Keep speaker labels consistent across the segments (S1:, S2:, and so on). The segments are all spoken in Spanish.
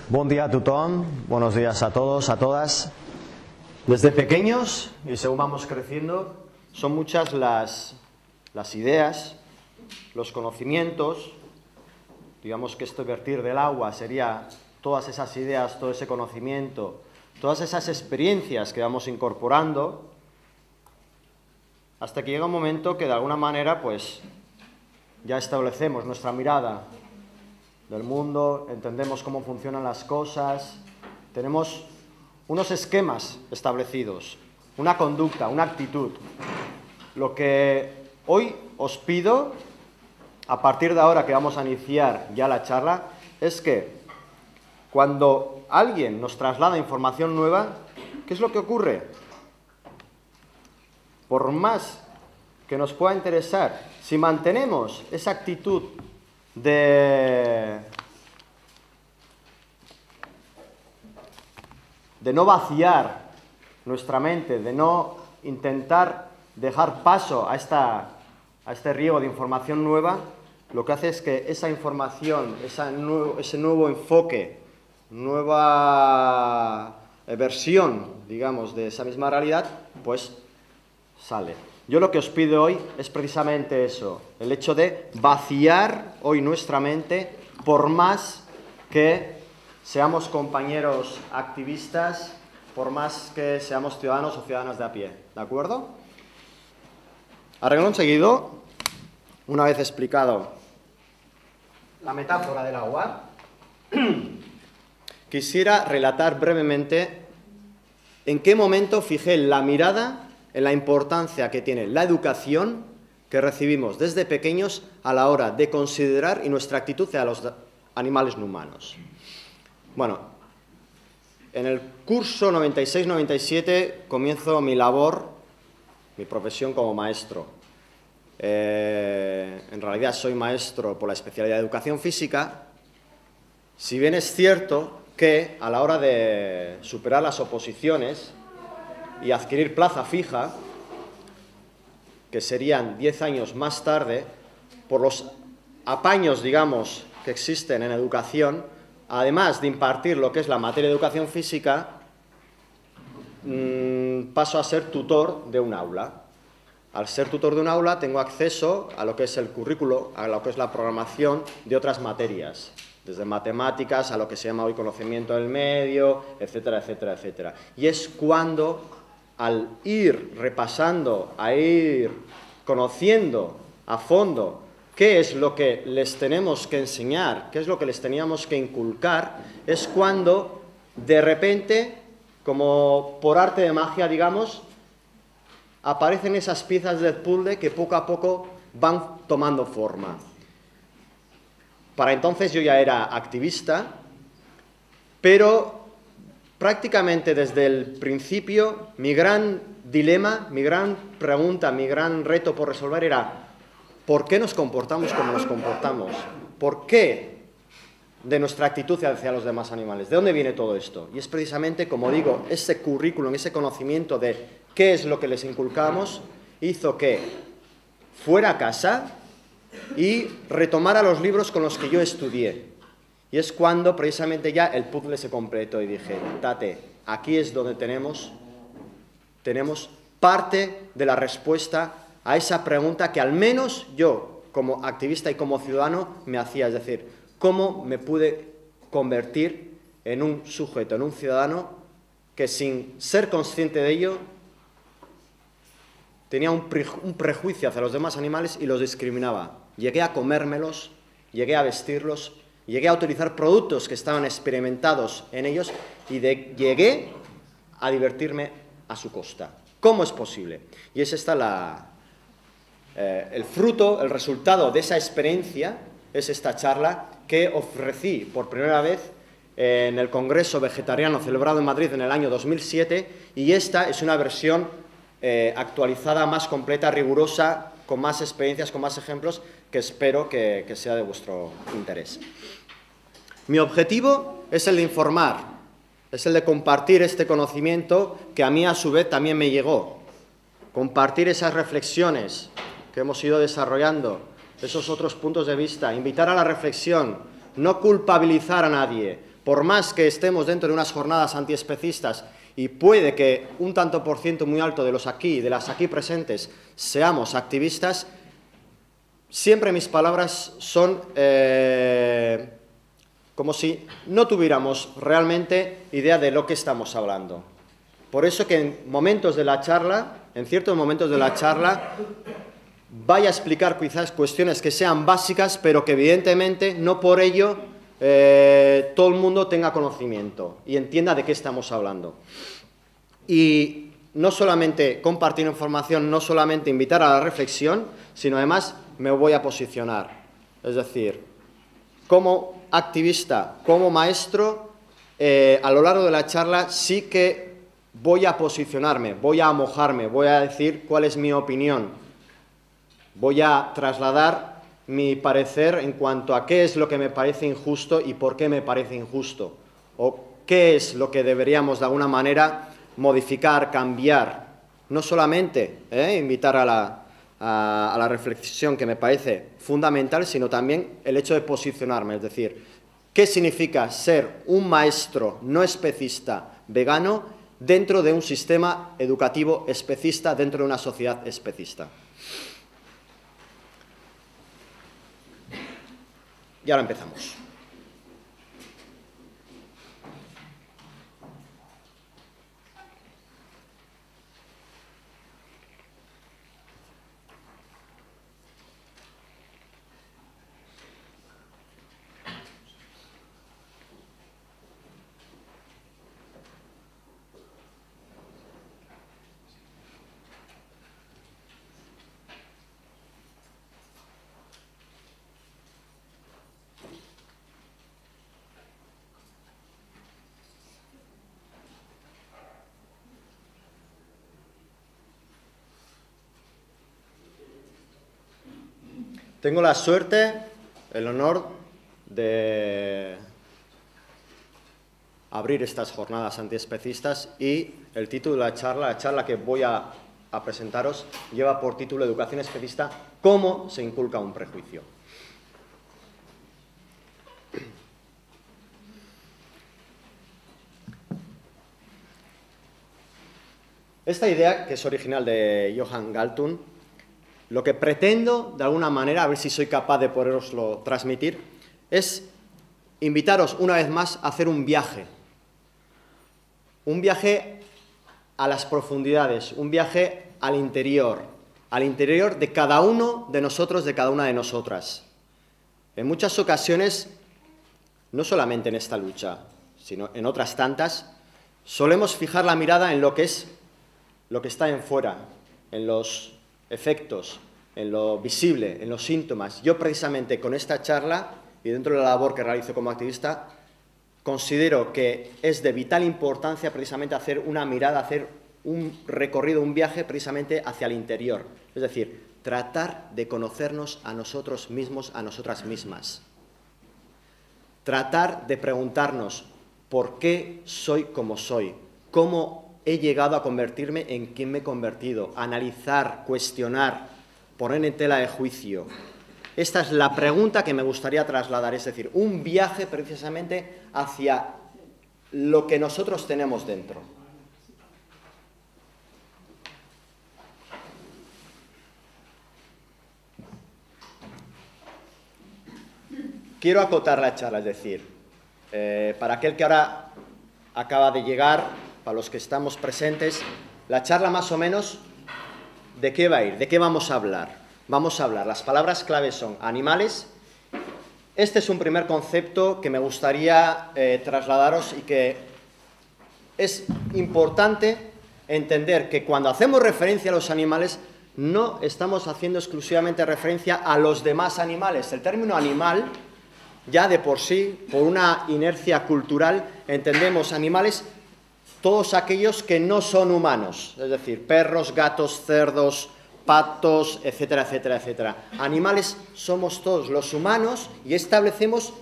S1: Buen día a tothom, buenos días a todos, a todas. Desde pequeños y según vamos creciendo, son muchas las ideas, los conocimientos, digamos que este vertir del agua sería todas esas ideas, todo ese conocimiento, todas esas experiencias que vamos incorporando, hasta que llega un momento que de alguna manera pues ya establecemos nuestra mirada del mundo, entendemos cómo funcionan las cosas, tenemos unos esquemas establecidos, una conducta, una actitud. Lo que hoy os pido, a partir de ahora que vamos a iniciar ya la charla, es que cuando alguien nos traslada información nueva, ¿qué es lo que ocurre? Por más que nos pueda interesar, si mantenemos esa actitud de no vaciar nuestra mente, de no intentar dejar paso a este riego de información nueva, lo que hace es que esa información, ese nuevo enfoque, nueva versión, digamos, de esa misma realidad, pues sale. Yo lo que os pido hoy es precisamente eso, el hecho de vaciar hoy nuestra mente, por más que seamos compañeros activistas, por más que seamos ciudadanos o ciudadanas de a pie, ¿de acuerdo? A renglón seguido, una vez explicado la metáfora del agua, quisiera relatar brevemente en qué momento fijé la mirada en la importancia que tiene la educación que recibimos desde pequeños a la hora de considerar y nuestra actitud hacia los animales no humanos. Bueno, en el curso 96-97 comienzo mi labor, mi profesión como maestro. En realidad soy maestro por la especialidad de educación física, si bien es cierto que a la hora de superar las oposiciones y adquirir plaza fija, que serían 10 años más tarde, por los apaños, digamos, que existen en educación, además de impartir lo que es la materia de educación física, paso a ser tutor de un aula. Al ser tutor de un aula tengo acceso a lo que es el currículo, a lo que es la programación de otras materias, desde matemáticas a lo que se llama hoy conocimiento del medio, etcétera, etcétera, etcétera. Y es cuando, al ir repasando, a ir conociendo a fondo qué es lo que les tenemos que enseñar, qué es lo que les teníamos que inculcar, es cuando de repente, como por arte de magia, digamos, aparecen esas piezas del puzzle que poco a poco van tomando forma. Para entonces yo ya era activista, pero prácticamente desde el principio, mi gran dilema, mi gran pregunta, mi gran reto por resolver era ¿por qué nos comportamos como nos comportamos? ¿Por qué de nuestra actitud hacia los demás animales? ¿De dónde viene todo esto? Y es precisamente, como digo, ese currículum, ese conocimiento de qué es lo que les inculcamos, hizo que fuera a casa y retomara los libros con los que yo estudié. Y es cuando precisamente ya el puzzle se completó y dije, Tate, aquí es donde tenemos parte de la respuesta a esa pregunta que al menos yo, como activista y como ciudadano, me hacía. Es decir, ¿cómo me pude convertir en un sujeto, en un ciudadano que sin ser consciente de ello tenía un prejuicio hacia los demás animales y los discriminaba? Llegué a comérmelos, llegué a vestirlos, llegué a utilizar productos que estaban experimentados en ellos y llegué a divertirme a su costa. ¿Cómo es posible? Y es esta el fruto, el resultado de esa experiencia, es esta charla que ofrecí por primera vez en el Congreso Vegetariano celebrado en Madrid en el año 2007, y esta es una versión actualizada, más completa, rigurosa, con más experiencias, con más ejemplos, que espero que sea de vuestro interés. Mi objetivo es el de informar, es el de compartir este conocimiento que a mí a su vez también me llegó, compartir esas reflexiones que hemos ido desarrollando, esos otros puntos de vista, invitar a la reflexión, no culpabilizar a nadie, por más que estemos dentro de unas jornadas antiespecistas y puede que un tanto por ciento muy alto de las aquí presentes seamos activistas, siempre mis palabras son como si no tuviéramos realmente idea de lo que estamos hablando. Por eso que en momentos de la charla, en ciertos momentos de la charla, vaya a explicar quizás cuestiones que sean básicas, pero que evidentemente no por ello todo el mundo tenga conocimiento y entienda de qué estamos hablando. Y no solamente compartir información, no solamente invitar a la reflexión, sino además me voy a posicionar. Es decir, como activista, como maestro, a lo largo de la charla sí que voy a posicionarme, voy a mojarme, voy a decir cuál es mi opinión, voy a trasladar mi parecer en cuanto a qué es lo que me parece injusto y por qué me parece injusto, o qué es lo que deberíamos de alguna manera modificar, cambiar, no solamente invitar a la reflexión, que me parece fundamental, sino también el hecho de posicionarme, es decir, qué significa ser un maestro no especista vegano dentro de un sistema educativo especista, dentro de una sociedad especista. Y ahora empezamos. Tengo la suerte, el honor de abrir estas jornadas antiespecistas y el título de la charla que voy a presentaros, lleva por título Educación especista, ¿cómo se inculca un prejuicio? Esta idea, que es original de Johann Galtung, lo que pretendo, de alguna manera, a ver si soy capaz de poderoslo transmitir, es invitaros una vez más a hacer un viaje a las profundidades, un viaje al interior de cada uno de nosotros, de cada una de nosotras. En muchas ocasiones, no solamente en esta lucha, sino en otras tantas, solemos fijar la mirada en lo que es lo que está en fuera, en los efectos, en lo visible, en los síntomas. Yo precisamente con esta charla y dentro de la labor que realizo como activista, considero que es de vital importancia precisamente hacer una mirada, hacer un recorrido, un viaje precisamente hacia el interior. Es decir, tratar de conocernos a nosotros mismos, a nosotras mismas. Tratar de preguntarnos por qué soy como soy, cómo he llegado a convertirme en quien me he convertido, analizar, cuestionar, poner en tela de juicio. Esta es la pregunta que me gustaría trasladar, es decir, un viaje precisamente hacia lo que nosotros tenemos dentro. Quiero acotar la charla, es decir, para aquel que ahora acaba de llegar, para los que estamos presentes, la charla más o menos, ¿de qué va a ir? ¿De qué vamos a hablar? Vamos a hablar, las palabras claves son animales. Este es un primer concepto que me gustaría trasladaros y que es importante entender que cuando hacemos referencia a los animales no estamos haciendo exclusivamente referencia a los demás animales. El término animal, ya de por sí, por una inercia cultural, entendemos animales todos aquellos que no son humanos, es decir, perros, gatos, cerdos, patos, etcétera, etcétera, etcétera. Animales somos todos los humanos y establecemos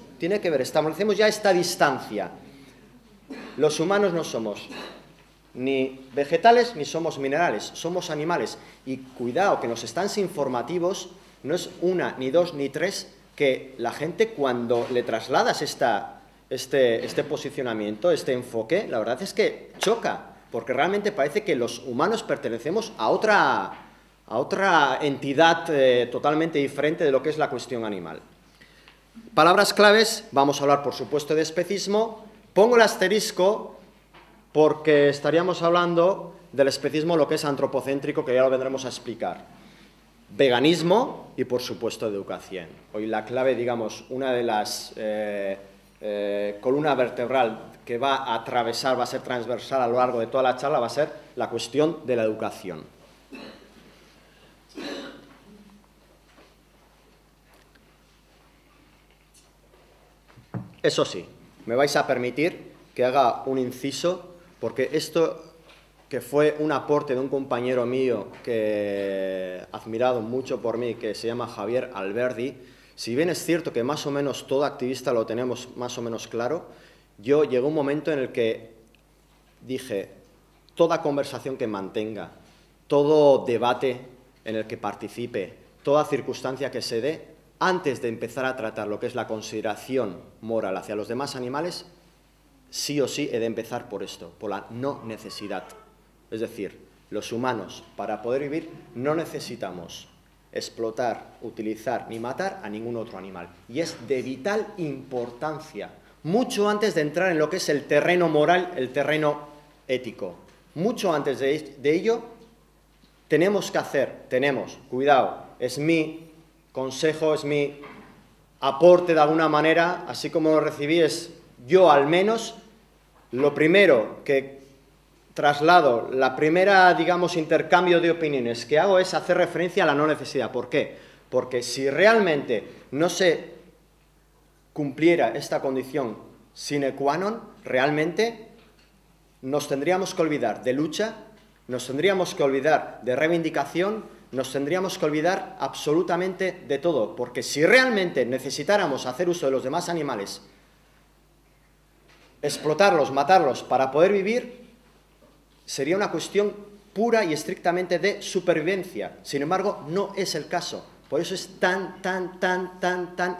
S1: ya esta distancia. Los humanos no somos ni vegetales ni somos minerales, somos animales. Y cuidado, que en los stands informativos no es una, ni dos, ni tres, que la gente cuando le trasladas esta este posicionamiento, este enfoque, la verdad es que choca, porque realmente parece que los humanos pertenecemos a otra entidad totalmente diferente de lo que es la cuestión animal. Palabras claves, vamos a hablar por supuesto de especismo. Pongo el asterisco porque estaríamos hablando del especismo, lo que es antropocéntrico, que ya lo vendremos a explicar. Veganismo y por supuesto de educación. Hoy la clave, digamos, una de las columna vertebral que va a atravesar, va a ser transversal a lo largo de toda la charla, va a ser la cuestión de la educación. Eso sí, me vais a permitir que haga un inciso, porque esto que fue un aporte de un compañero mío que admirado mucho por mí, que se llama Javier Alberdi, si bien es cierto que más o menos todo activista lo tenemos más o menos claro, yo llegó un momento en el que dije, toda conversación que mantenga, todo debate en el que participe, toda circunstancia que se dé, antes de empezar a tratar lo que es la consideración moral hacia los demás animales, sí o sí he de empezar por esto, por la no necesidad. Es decir, los humanos, para poder vivir, no necesitamos explotar, utilizar ni matar a ningún otro animal. Y es de vital importancia, mucho antes de entrar en lo que es el terreno moral, el terreno ético. Mucho antes de ello, cuidado, es mi consejo, es mi aporte de alguna manera, así como lo recibí, es yo al menos, lo primero que traslado, la primera, digamos, intercambio de opiniones que hago es hacer referencia a la no necesidad. ¿Por qué? Porque si realmente no se cumpliera esta condición sine qua non, realmente nos tendríamos que olvidar de lucha, nos tendríamos que olvidar de reivindicación, nos tendríamos que olvidar absolutamente de todo, porque si realmente necesitáramos hacer uso de los demás animales, explotarlos, matarlos para poder vivir, sería una cuestión pura y estrictamente de supervivencia. Sin embargo, no es el caso. Por eso es tan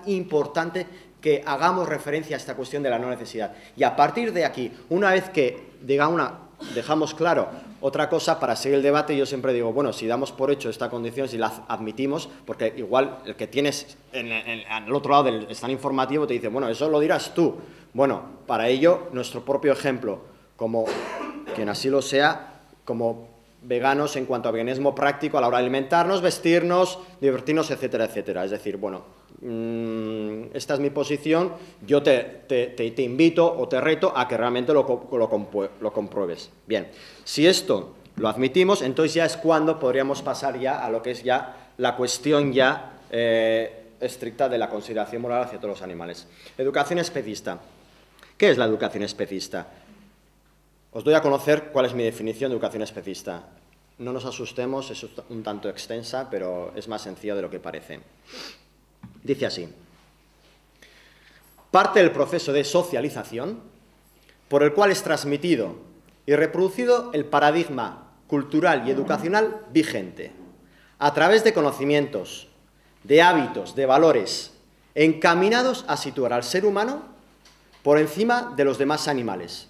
S1: importante que hagamos referencia a esta cuestión de la no necesidad. Y a partir de aquí, una vez que dejamos claro otra cosa, para seguir el debate, yo siempre digo, bueno, si damos por hecho esta condición, si la admitimos, porque igual el que tienes al otro lado del stand informativo te dice, bueno, eso lo dirás tú. Bueno, para ello, nuestro propio ejemplo, como quien así lo sea, como veganos en cuanto a veganismo práctico a la hora de alimentarnos, vestirnos, divertirnos, etcétera, etcétera. Es decir, bueno, esta es mi posición, yo te invito o te reto a que realmente lo compruebes. Bien, si esto lo admitimos, entonces ya es cuando podríamos pasar ya a lo que es ya la cuestión ya estricta de la consideración moral hacia todos los animales. Educación especista. ¿Qué es la educación especista? Os doy a conocer cuál es mi definición de educación especista. No nos asustemos, es un tanto extensa, pero es más sencilla de lo que parece. Dice así: parte del proceso de socialización por el cual es transmitido y reproducido el paradigma cultural y educacional vigente, a través de conocimientos, de hábitos, de valores, encaminados a situar al ser humano por encima de los demás animales,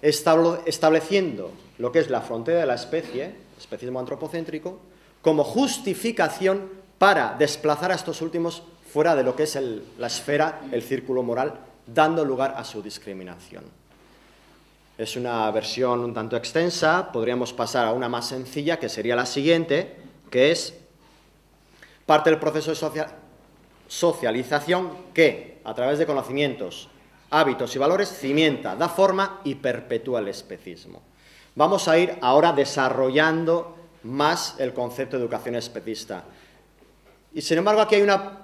S1: estableciendo lo que es la frontera de la especie, especismo antropocéntrico, como justificación para desplazar a estos últimos fuera de lo que es la esfera, el círculo moral, dando lugar a su discriminación. Es una versión un tanto extensa, podríamos pasar a una más sencilla, que sería la siguiente, que es parte del proceso de socialización que, a través de conocimientos, hábitos y valores, cimienta, da forma y perpetúa el especismo. Vamos a ir ahora desarrollando más el concepto de educación especista. Y sin embargo, aquí hay una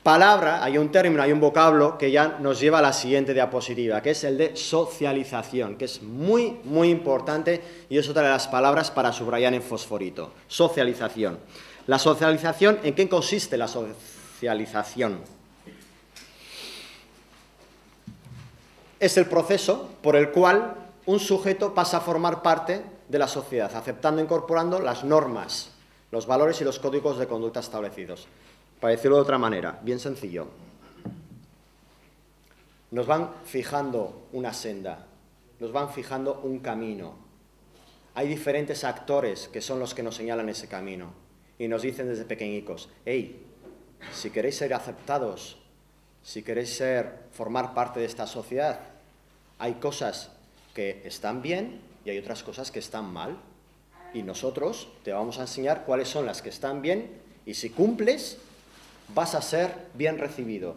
S1: palabra, hay un término, hay un vocablo que ya nos lleva a la siguiente diapositiva, que es el de socialización, que es muy, muy importante y es otra de las palabras para subrayar en fosforito. Socialización. La socialización, ¿en qué consiste la socialización? Es el proceso por el cual un sujeto pasa a formar parte de la sociedad, aceptando e incorporando las normas, los valores y los códigos de conducta establecidos. Para decirlo de otra manera, bien sencillo. nos van fijando una senda, nos van fijando un camino. Hay diferentes actores que son los que nos señalan ese camino y nos dicen desde pequeñicos, hey, si queréis ser aceptados, si queréis formar parte de esta sociedad, hay cosas que están bien y hay otras cosas que están mal. Y nosotros te vamos a enseñar cuáles son las que están bien y si cumples, vas a ser bien recibido.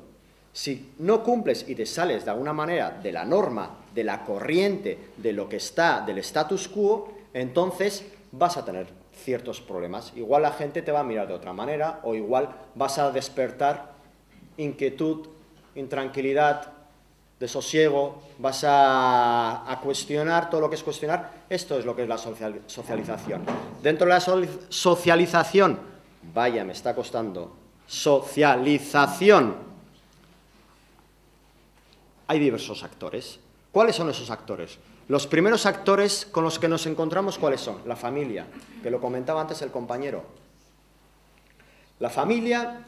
S1: Si no cumples y te sales de alguna manera de la norma, de la corriente, de lo que está, del status quo, entonces vas a tener ciertos problemas. Igual la gente te va a mirar de otra manera o igual vas a despertar inquietud, intranquilidad, desosiego, vas a cuestionar todo lo que es cuestionar. Esto es lo que es la socialización. Dentro de la socialización, vaya, me está costando, socialización, hay diversos actores. ¿Cuáles son esos actores? Los primeros actores con los que nos encontramos, ¿cuáles son? La familia, que lo comentaba antes el compañero. La familia,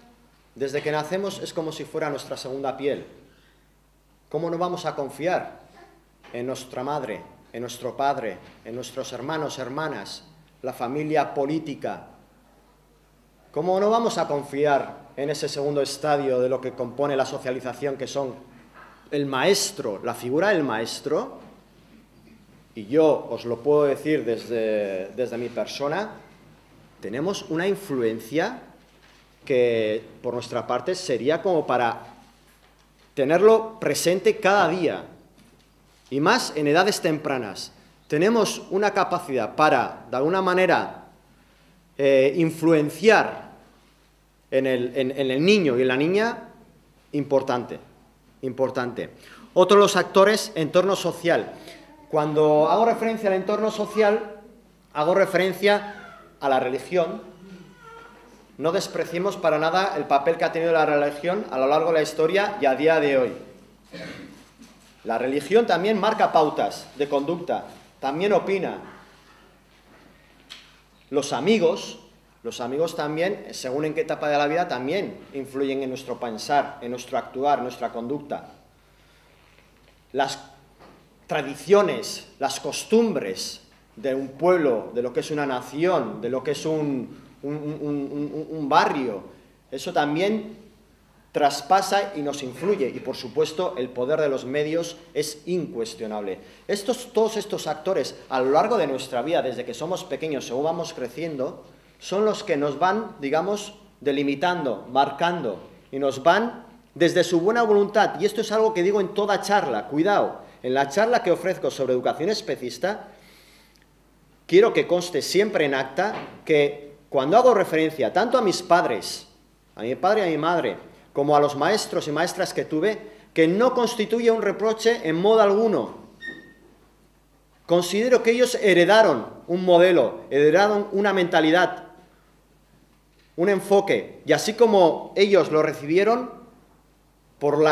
S1: desde que nacemos, es como si fuera nuestra segunda piel. ¿Cómo no vamos a confiar en nuestra madre, en nuestro padre, en nuestros hermanos, hermanas, la familia política? ¿Cómo no vamos a confiar en ese segundo estadio de lo que compone la socialización, que son el maestro, la figura del maestro? Y yo os lo puedo decir desde mi persona, tenemos una influencia que por nuestra parte sería como para tenerlo presente cada día, y más en edades tempranas. Tenemos una capacidad para, de alguna manera, influenciar en el niño y en la niña importante. Otro de los actores, entorno social. Cuando hago referencia al entorno social, hago referencia a la religión. No despreciemos para nada el papel que ha tenido la religión a lo largo de la historia y a día de hoy. La religión también marca pautas de conducta, también opina. Los amigos también, según en qué etapa de la vida, también influyen en nuestro pensar, en nuestro actuar, en nuestra conducta. Las tradiciones, las costumbres de un pueblo, de lo que es una nación, de lo que es un barrio, eso también traspasa y nos influye. Y, por supuesto, el poder de los medios es incuestionable. Todos estos actores, a lo largo de nuestra vida, desde que somos pequeños, según vamos creciendo, son los que nos van, digamos, delimitando, marcando, y nos van desde su buena voluntad. Y esto es algo que digo en toda charla, cuidado. En la charla que ofrezco sobre educación especista, quiero que conste siempre en acta que cuando hago referencia tanto a mis padres, a mi padre y a mi madre, como a los maestros y maestras que tuve, que no constituye un reproche en modo alguno. Considero que ellos heredaron un modelo, heredaron una mentalidad, un enfoque, y así como ellos lo recibieron, por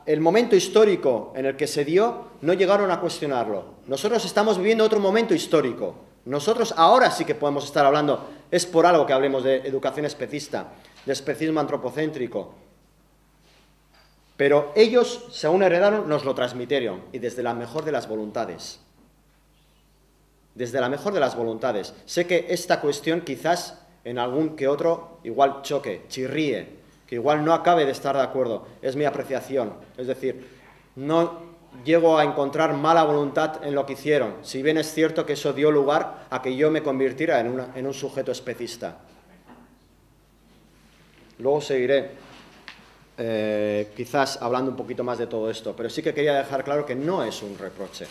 S1: el momento histórico en el que se dio, no llegaron a cuestionarlo. Nosotros estamos viviendo otro momento histórico. Nosotros ahora sí que podemos estar hablando, es por algo que hablemos de educación especista, de especismo antropocéntrico. Pero ellos, según heredaron, nos lo transmitieron, y desde la mejor de las voluntades. Desde la mejor de las voluntades. Sé que esta cuestión quizás en algún que otro igual choque, chirríe, que igual no acabe de estar de acuerdo. Es mi apreciación. Es decir, no llego a encontrar mala voluntad en lo que hicieron, si bien es cierto que eso dio lugar a que yo me convirtiera en un sujeto especista. Luego seguiré, quizás hablando un poquito más de todo esto, pero sí que quería dejar claro que no es un reproche,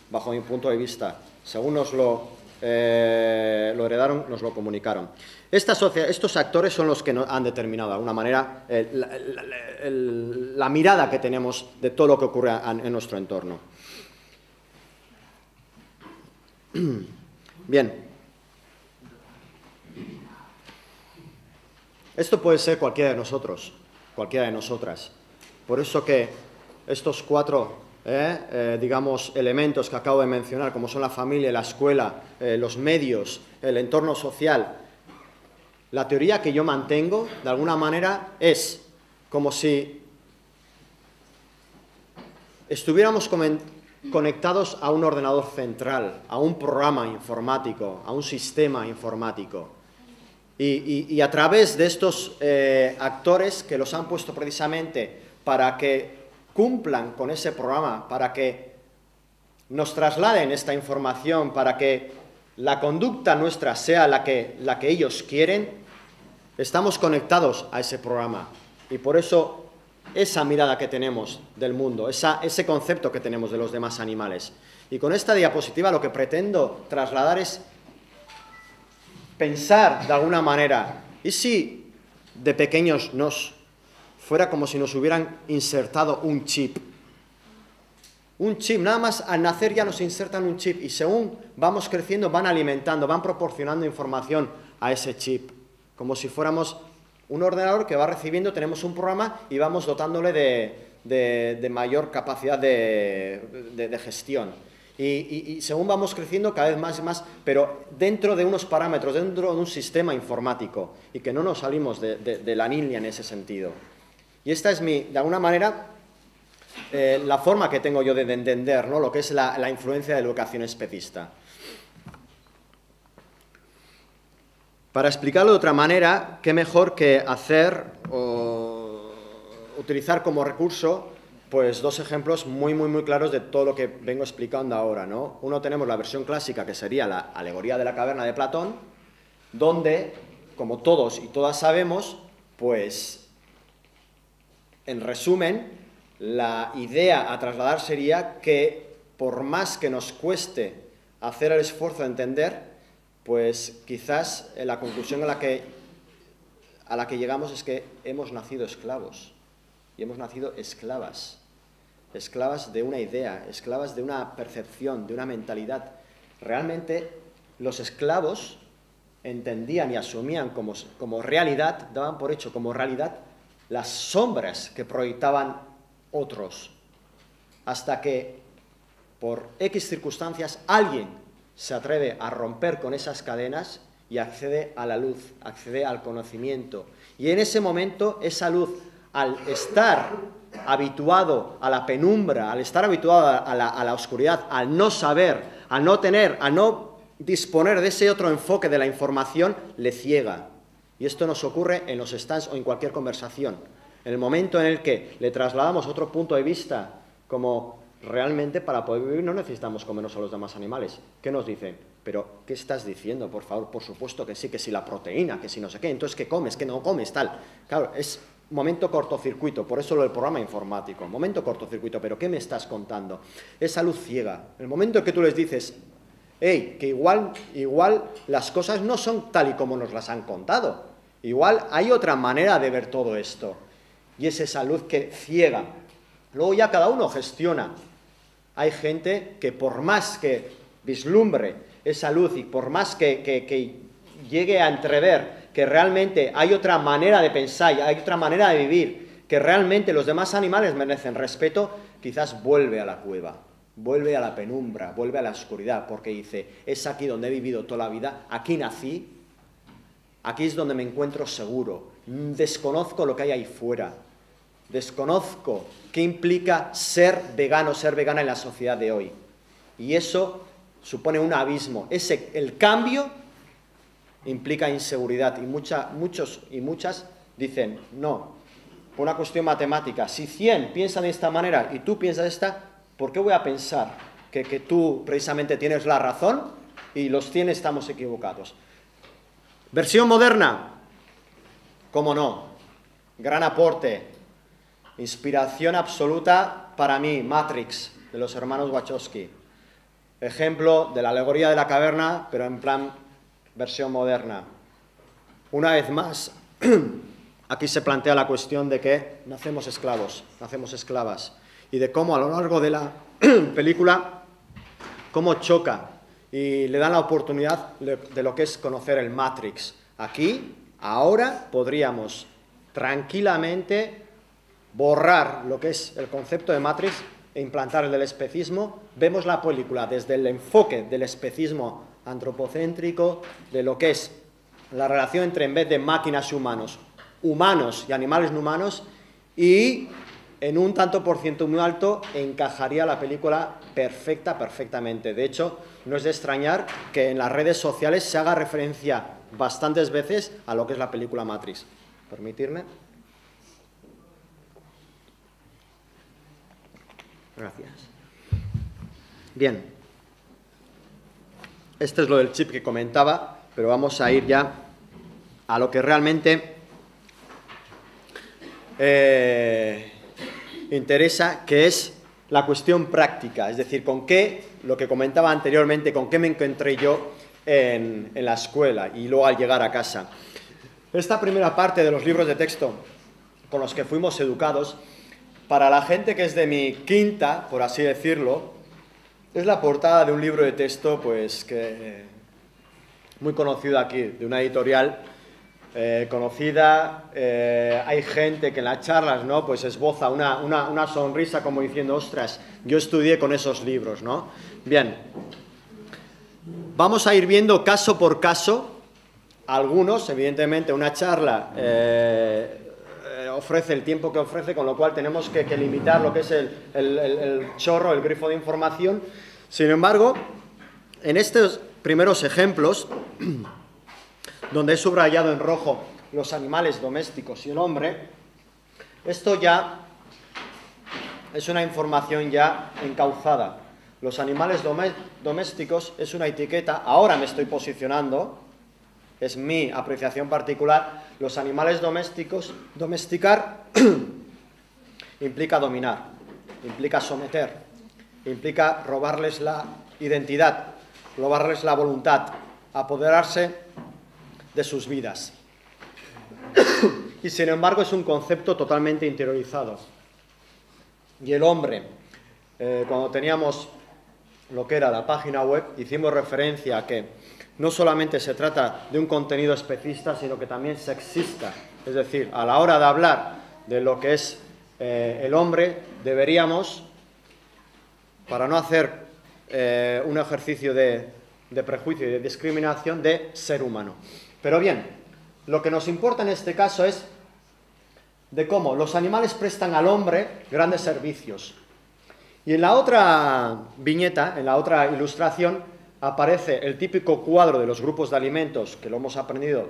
S1: bajo mi punto de vista. Según nos lo heredaron, nos lo comunicaron. Estos actores son los que han determinado de alguna manera la mirada que tenemos de todo lo que ocurre en nuestro entorno. Bien. Esto puede ser cualquiera de nosotros, cualquiera de nosotras. Por eso que estos cuatro digamos, elementos que acabo de mencionar, como son la familia, la escuela, los medios, el entorno social, la teoría que yo mantengo, de alguna manera, es como si estuviéramos conectados a un ordenador central, a un programa informático, a un sistema informático. Y a través de estos actores que los han puesto precisamente para que cumplan con ese programa, para que nos trasladen esta información, para que la conducta nuestra sea la que ellos quieren, estamos conectados a ese programa. Y por eso esa mirada que tenemos del mundo, ese concepto que tenemos de los demás animales. Y con esta diapositiva lo que pretendo trasladar es pensar de alguna manera, ¿y si de pequeños fuera como si nos hubieran insertado un chip? Un chip, nada más al nacer ya nos insertan un chip y según vamos creciendo van alimentando, van proporcionando información a ese chip, como si fuéramos un ordenador que va recibiendo, tenemos un programa y vamos dotándole de mayor capacidad de gestión. Y según vamos creciendo cada vez más y más, pero dentro de unos parámetros, dentro de un sistema informático, y que no nos salimos de la línea en ese sentido. Y esta es de alguna manera, la forma que tengo yo de entender, ¿no?, lo que es la influencia de la educación especista. Para explicarlo de otra manera, qué mejor que hacer o utilizar como recurso pues dos ejemplos muy claros de todo lo que vengo explicando ahora, ¿no? Uno tenemos la versión clásica, que sería la alegoría de la caverna de Platón, donde, como todos y todas sabemos, pues, en resumen, la idea a trasladar sería que, por más que nos cueste hacer el esfuerzo de entender, pues quizás la conclusión a la que llegamos es que hemos nacido esclavos y hemos nacido esclavas de una idea, esclavas de una percepción, de una mentalidad. Realmente los esclavos entendían y asumían como realidad, daban por hecho como realidad las sombras que proyectaban otros, hasta que por X circunstancias alguien se atreve a romper con esas cadenas y accede a la luz, accede al conocimiento. Y en ese momento esa luz, al estar habituado a la penumbra, al estar habituado a la oscuridad, al no saber, al no disponer de ese otro enfoque de la información, le ciega. Y esto nos ocurre en los stands o en cualquier conversación. En el momento en el que le trasladamos otro punto de vista, como realmente para poder vivir no necesitamos comernos a los demás animales. ¿Qué nos dicen? Pero, ¿qué estás diciendo? Por favor, por supuesto que sí, que si la proteína, que si no sé qué, entonces ¿qué comes? ¿Qué no comes? Tal. Claro, es momento cortocircuito, por eso lo del programa informático. Momento cortocircuito, pero ¿qué me estás contando? Esa luz ciega. El momento en que tú les dices, hey, que igual las cosas no son tal y como nos las han contado. Igual hay otra manera de ver todo esto. Y es esa luz que ciega. Luego ya cada uno gestiona. Hay gente que por más que vislumbre esa luz y por más que llegue a entrever que realmente hay otra manera de pensar, hay otra manera de vivir, que realmente los demás animales merecen respeto, quizás vuelve a la cueva, vuelve a la penumbra, vuelve a la oscuridad, porque dice, es aquí donde he vivido toda la vida, aquí nací, aquí es donde me encuentro seguro, desconozco lo que hay ahí fuera, desconozco qué implica ser vegano, ser vegana en la sociedad de hoy. Y eso supone un abismo. El cambio implica inseguridad y muchos y muchas dicen, no, por una cuestión matemática, si 100 piensan de esta manera y tú piensas de esta, ¿por qué voy a pensar que tú precisamente tienes la razón y los 100 estamos equivocados? Versión moderna, ¿cómo no? Gran aporte, inspiración absoluta para mí, Matrix, de los hermanos Wachowski. Ejemplo de la alegoría de la caverna, pero en plan versión moderna. Una vez más, aquí se plantea la cuestión de que nacemos esclavos, nacemos esclavas, y de cómo a lo largo de la película, cómo choca y le dan la oportunidad de lo que es conocer el Matrix. Aquí, ahora, podríamos tranquilamente borrar lo que es el concepto de Matrix e implantar el del especismo. Vemos la película desde el enfoque del especismo antropocéntrico, de lo que es la relación entre, en vez de máquinas y humanos, humanos y animales no humanos, y en un tanto por ciento muy alto encajaría la película perfectamente. De hecho, no es de extrañar que en las redes sociales se haga referencia bastantes veces a lo que es la película Matrix. ¿Permitirme? Gracias. Bien. Este es lo del chip que comentaba, pero vamos a ir ya a lo que realmente interesa, que es la cuestión práctica, es decir, con qué, lo que comentaba anteriormente, con qué me encontré yo en la escuela y luego al llegar a casa. Esta primera parte de los libros de texto con los que fuimos educados, para la gente que es de mi quinta, por así decirlo, es la portada de un libro de texto, pues, que muy conocido aquí, de una editorial conocida. Hay gente que en las charlas, ¿no?, pues esboza una sonrisa como diciendo, ostras, yo estudié con esos libros, ¿no? Bien, vamos a ir viendo caso por caso. Algunos, evidentemente, una charla ofrece el tiempo que ofrece, con lo cual tenemos que limitar lo que es el chorro, el grifo de información. Sin embargo, en estos primeros ejemplos, donde he subrayado en rojo los animales domésticos y el hombre, esto ya es una información ya encauzada. Los animales domésticos es una etiqueta, ahora me estoy posicionando, es mi apreciación particular. Los animales domésticos, domesticar, implica dominar, implica someter, implica robarles la identidad, robarles la voluntad, apoderarse de sus vidas. Y sin embargo es un concepto totalmente interiorizado. Y el hombre, cuando teníamos lo que era la página web, hicimos referencia a que no solamente se trata de un contenido especista, sino que también sexista. Es decir, a la hora de hablar de lo que es el hombre, deberíamos, para no hacer un ejercicio de prejuicio y de discriminación, de ser humano. Pero bien, lo que nos importa en este caso es de cómo los animales prestan al hombre grandes servicios. Y en la otra viñeta, en la otra ilustración, aparece el típico cuadro de los grupos de alimentos, que lo hemos aprendido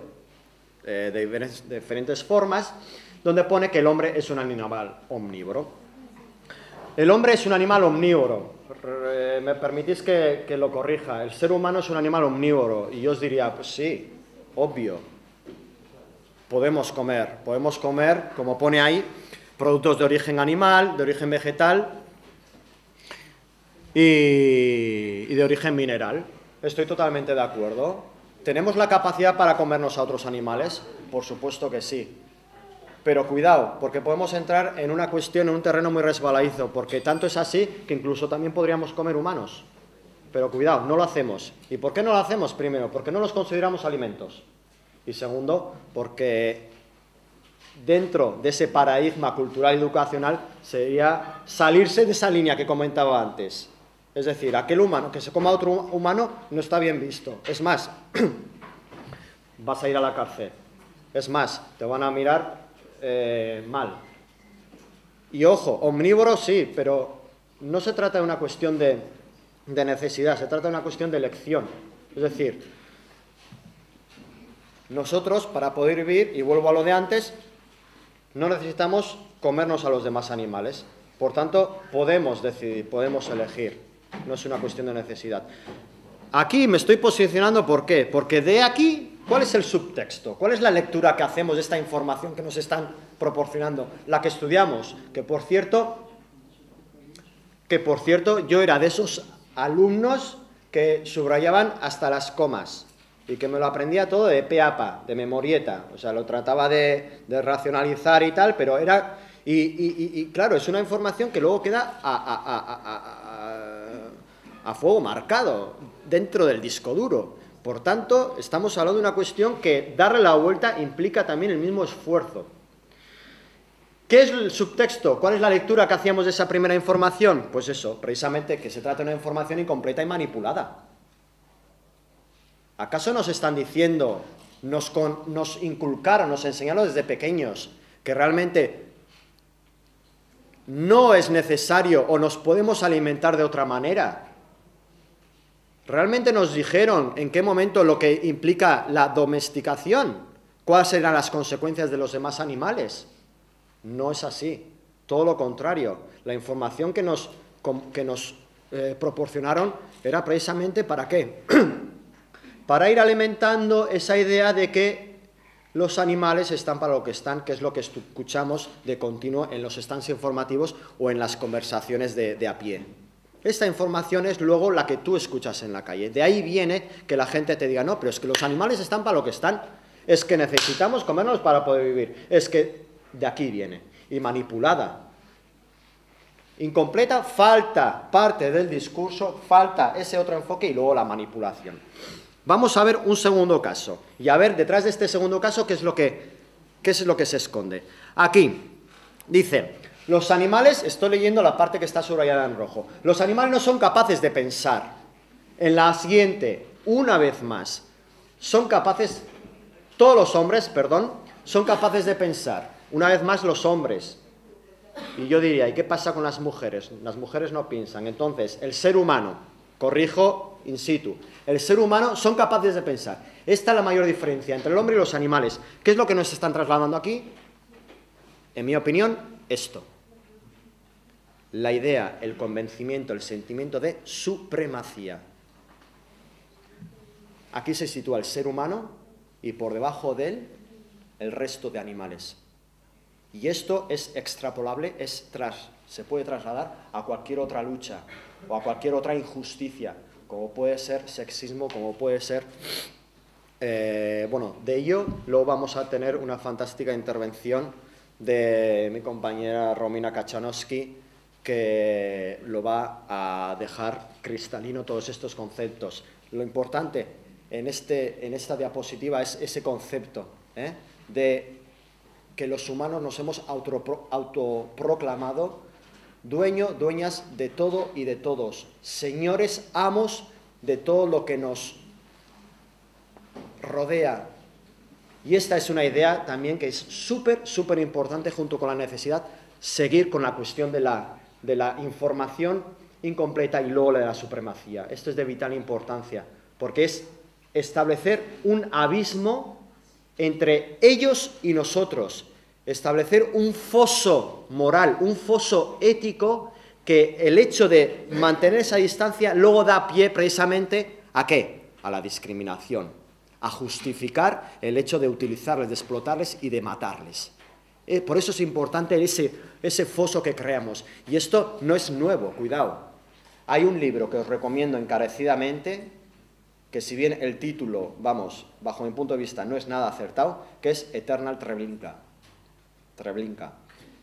S1: de diferentes formas, donde pone que el hombre es un animal omnívoro. El hombre es un animal omnívoro. Me permitís que lo corrija. El ser humano es un animal omnívoro. Y yo os diría, pues sí, obvio. Podemos comer, como pone ahí, productos de origen animal, de origen vegetal y de origen mineral. Estoy totalmente de acuerdo. ¿Tenemos la capacidad para comernos a otros animales? Por supuesto que sí. Pero cuidado, porque podemos entrar en una cuestión, en un terreno muy resbaladizo, porque tanto es así que incluso también podríamos comer humanos. Pero cuidado, no lo hacemos. ¿Y por qué no lo hacemos? Primero, porque no los consideramos alimentos. Y segundo, porque dentro de ese paradigma cultural y educacional sería salirse de esa línea que comentaba antes. Es decir, aquel humano que se coma a otro humano no está bien visto. Es más, vas a ir a la cárcel. Es más, te van a mirar mal. Y ojo, omnívoro sí, pero no se trata de una cuestión de necesidad, se trata de una cuestión de elección. Es decir, nosotros, para poder vivir, y vuelvo a lo de antes, no necesitamos comernos a los demás animales. Por tanto, podemos decidir, podemos elegir. No es una cuestión de necesidad. Aquí me estoy posicionando, ¿por qué? Porque de aquí, ¿cuál es el subtexto? ¿Cuál es la lectura que hacemos de esta información que nos están proporcionando? La que estudiamos, que por cierto, yo era de esos alumnos que subrayaban hasta las comas y que me lo aprendía todo de pe a pa, de memorieta. O sea, lo trataba de racionalizar y tal, pero era... Y claro, es una información que luego queda a fuego marcado dentro del disco duro. Por tanto, estamos hablando de una cuestión que darle la vuelta implica también el mismo esfuerzo. ¿Qué es el subtexto? ¿Cuál es la lectura que hacíamos de esa primera información? Pues eso, precisamente que se trata de una información incompleta y manipulada. ¿Acaso nos están diciendo, nos inculcaron, nos enseñaron desde pequeños que realmente no es necesario o nos podemos alimentar de otra manera. ¿Realmente nos dijeron en qué momento lo que implica la domesticación? ¿Cuáles serán las consecuencias de los demás animales? No es así, todo lo contrario. La información que nos proporcionaron era precisamente ¿para qué? Para ir alimentando esa idea de que los animales están para lo que están, que es lo que escuchamos de continuo en los stands informativos o en las conversaciones de a pie. Esta información es luego la que tú escuchas en la calle. De ahí viene que la gente te diga, no, pero es que los animales están para lo que están, es que necesitamos comernos para poder vivir, es que de aquí viene. Y manipulada. Incompleta, falta parte del discurso, falta ese otro enfoque y luego la manipulación. Vamos a ver un segundo caso y a ver detrás de este segundo caso qué es lo que se esconde. Aquí dice, los animales, estoy leyendo la parte que está subrayada en rojo, los animales no son capaces de pensar. En la siguiente, una vez más, son capaces, todos los hombres, perdón, son capaces de pensar. Una vez más los hombres. Y yo diría, ¿y qué pasa con las mujeres? Las mujeres no piensan. Entonces, el ser humano, corrijo in situ, el ser humano son capaces de pensar. Esta es la mayor diferencia entre el hombre y los animales. ¿Qué es lo que nos están trasladando aquí? En mi opinión, esto. La idea, el convencimiento, el sentimiento de supremacía. Aquí se sitúa el ser humano y por debajo de él el resto de animales. Y esto es extrapolable, se puede trasladar a cualquier otra lucha o a cualquier otra injusticia, como puede ser sexismo, como puede ser... bueno, de ello luego vamos a tener una fantástica intervención de mi compañera Romina Kachanowski, que lo va a dejar cristalino todos estos conceptos. Lo importante en esta diapositiva es ese concepto de que los humanos nos hemos autoproclamado dueñas de todo y de todos, señores, amos de todo lo que nos rodea. Y esta es una idea también que es súper importante junto con la necesidad seguir con la cuestión de la información incompleta y luego la de la supremacía. Esto es de vital importancia porque es establecer un abismo entre ellos y nosotros, establecer un foso moral, un foso ético, que el hecho de mantener esa distancia luego da pie precisamente ¿a qué? A la discriminación, a justificar el hecho de utilizarles, de explotarles y de matarles. Por eso es importante ese foso que creamos. Y esto no es nuevo, cuidado. Hay un libro que os recomiendo encarecidamente, que si bien el título, vamos, bajo mi punto de vista, no es nada acertado, que es Eternal Treblinka,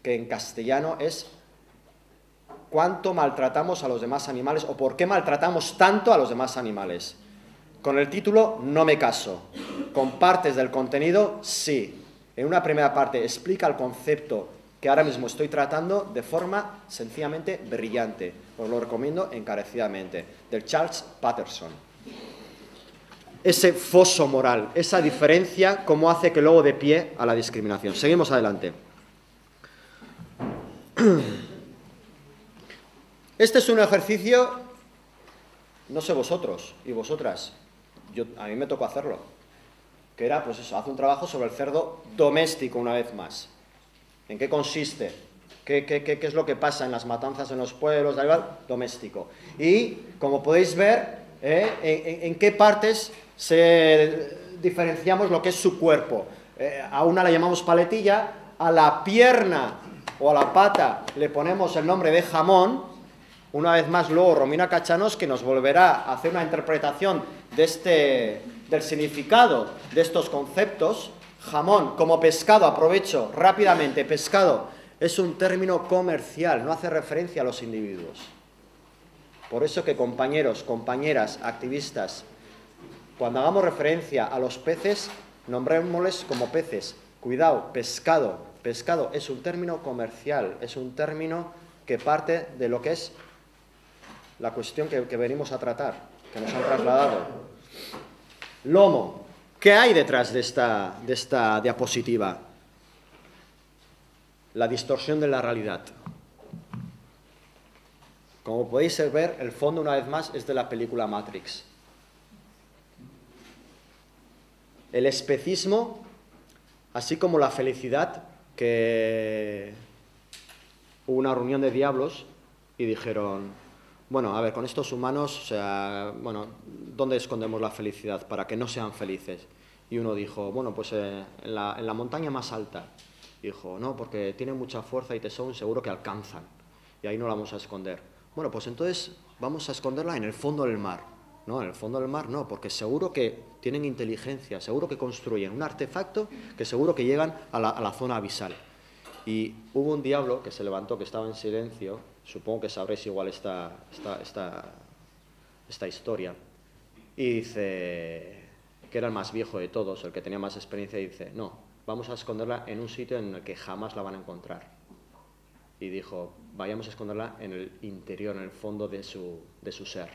S1: que en castellano es ¿cuánto maltratamos a los demás animales o por qué maltratamos tanto a los demás animales? Con el título no me caso, con partes del contenido sí. En una primera parte explica el concepto que ahora mismo estoy tratando de forma sencillamente brillante. Os lo recomiendo encarecidamente, del Charles Patterson. Ese foso moral, esa diferencia, cómo hace que luego dé pie a la discriminación. Seguimos adelante. Este es un ejercicio, no sé vosotros y vosotras, a mí me tocó hacerlo, que era, pues eso, hace un trabajo sobre el cerdo doméstico una vez más. ¿En qué consiste? ¿Qué es lo que pasa en las matanzas en los pueblos? Da igual, doméstico. Y, como podéis ver, en qué partes diferenciamos lo que es su cuerpo. A una la llamamos paletilla, a la pierna o a la pata le ponemos el nombre de jamón. Una vez más, luego Romina Kachanowski nos volverá a hacer una interpretación del significado de estos conceptos. Jamón, como pescado, aprovecho rápidamente, pescado es un término comercial, no hace referencia a los individuos. Por eso que compañeros, compañeras, activistas, cuando hagamos referencia a los peces, nombrémosles como peces. Cuidado, pescado. Pescado es un término comercial, es un término que parte de lo que es la cuestión que venimos a tratar, que nos han trasladado. Lomo. ¿Qué hay detrás de esta diapositiva? La distorsión de la realidad. Como podéis ver, el fondo, una vez más, es de la película Matrix. El especismo, así como la felicidad, que hubo una reunión de diablos y dijeron, bueno, a ver, con estos humanos, o sea, bueno, ¿dónde escondemos la felicidad para que no sean felices? Y uno dijo, bueno, pues en la montaña más alta. Y dijo, no, porque tienen mucha fuerza y tesón, seguro que alcanzan. Y ahí no la vamos a esconder. Bueno, pues entonces vamos a esconderla en el fondo del mar. No, en el fondo del mar no, porque seguro que tienen inteligencia, seguro que construyen un artefacto que seguro que llegan a la zona abisal. Y hubo un diablo que se levantó, que estaba en silencio, supongo que sabréis igual esta historia, y dice, que era el más viejo de todos, el que tenía más experiencia, y dice, no, vamos a esconderla en un sitio en el que jamás la van a encontrar. Y dijo, vayamos a esconderla en el interior, en el fondo de su ser.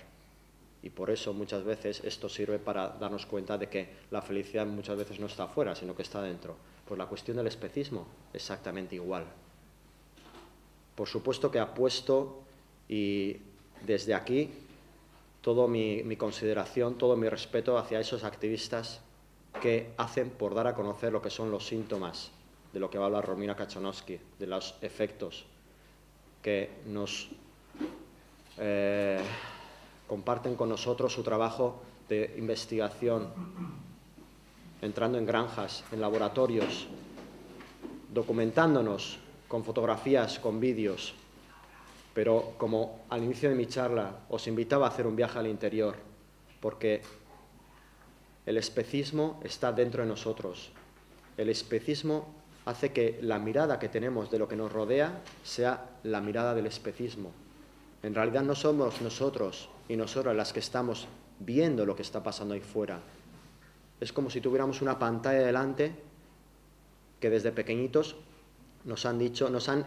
S1: Y por eso muchas veces esto sirve para darnos cuenta de que la felicidad muchas veces no está afuera, sino que está dentro. Pues la cuestión del especismo, exactamente igual. Por supuesto que apuesto, y desde aquí, toda mi consideración, todo mi respeto hacia esos activistas que hacen por dar a conocer lo que son los síntomas de lo que va a hablar Romina Kaczorowski, de los efectos que nos comparten con nosotros su trabajo de investigación, entrando en granjas, en laboratorios, documentándonos con fotografías, con vídeos. Pero como al inicio de mi charla os invitaba a hacer un viaje al interior, porque el especismo está dentro de nosotros. El especismo hace que la mirada que tenemos de lo que nos rodea sea la mirada del especismo. En realidad no somos nosotros y nosotras las que estamos viendo lo que está pasando ahí fuera. Es como si tuviéramos una pantalla delante que desde pequeñitos nos han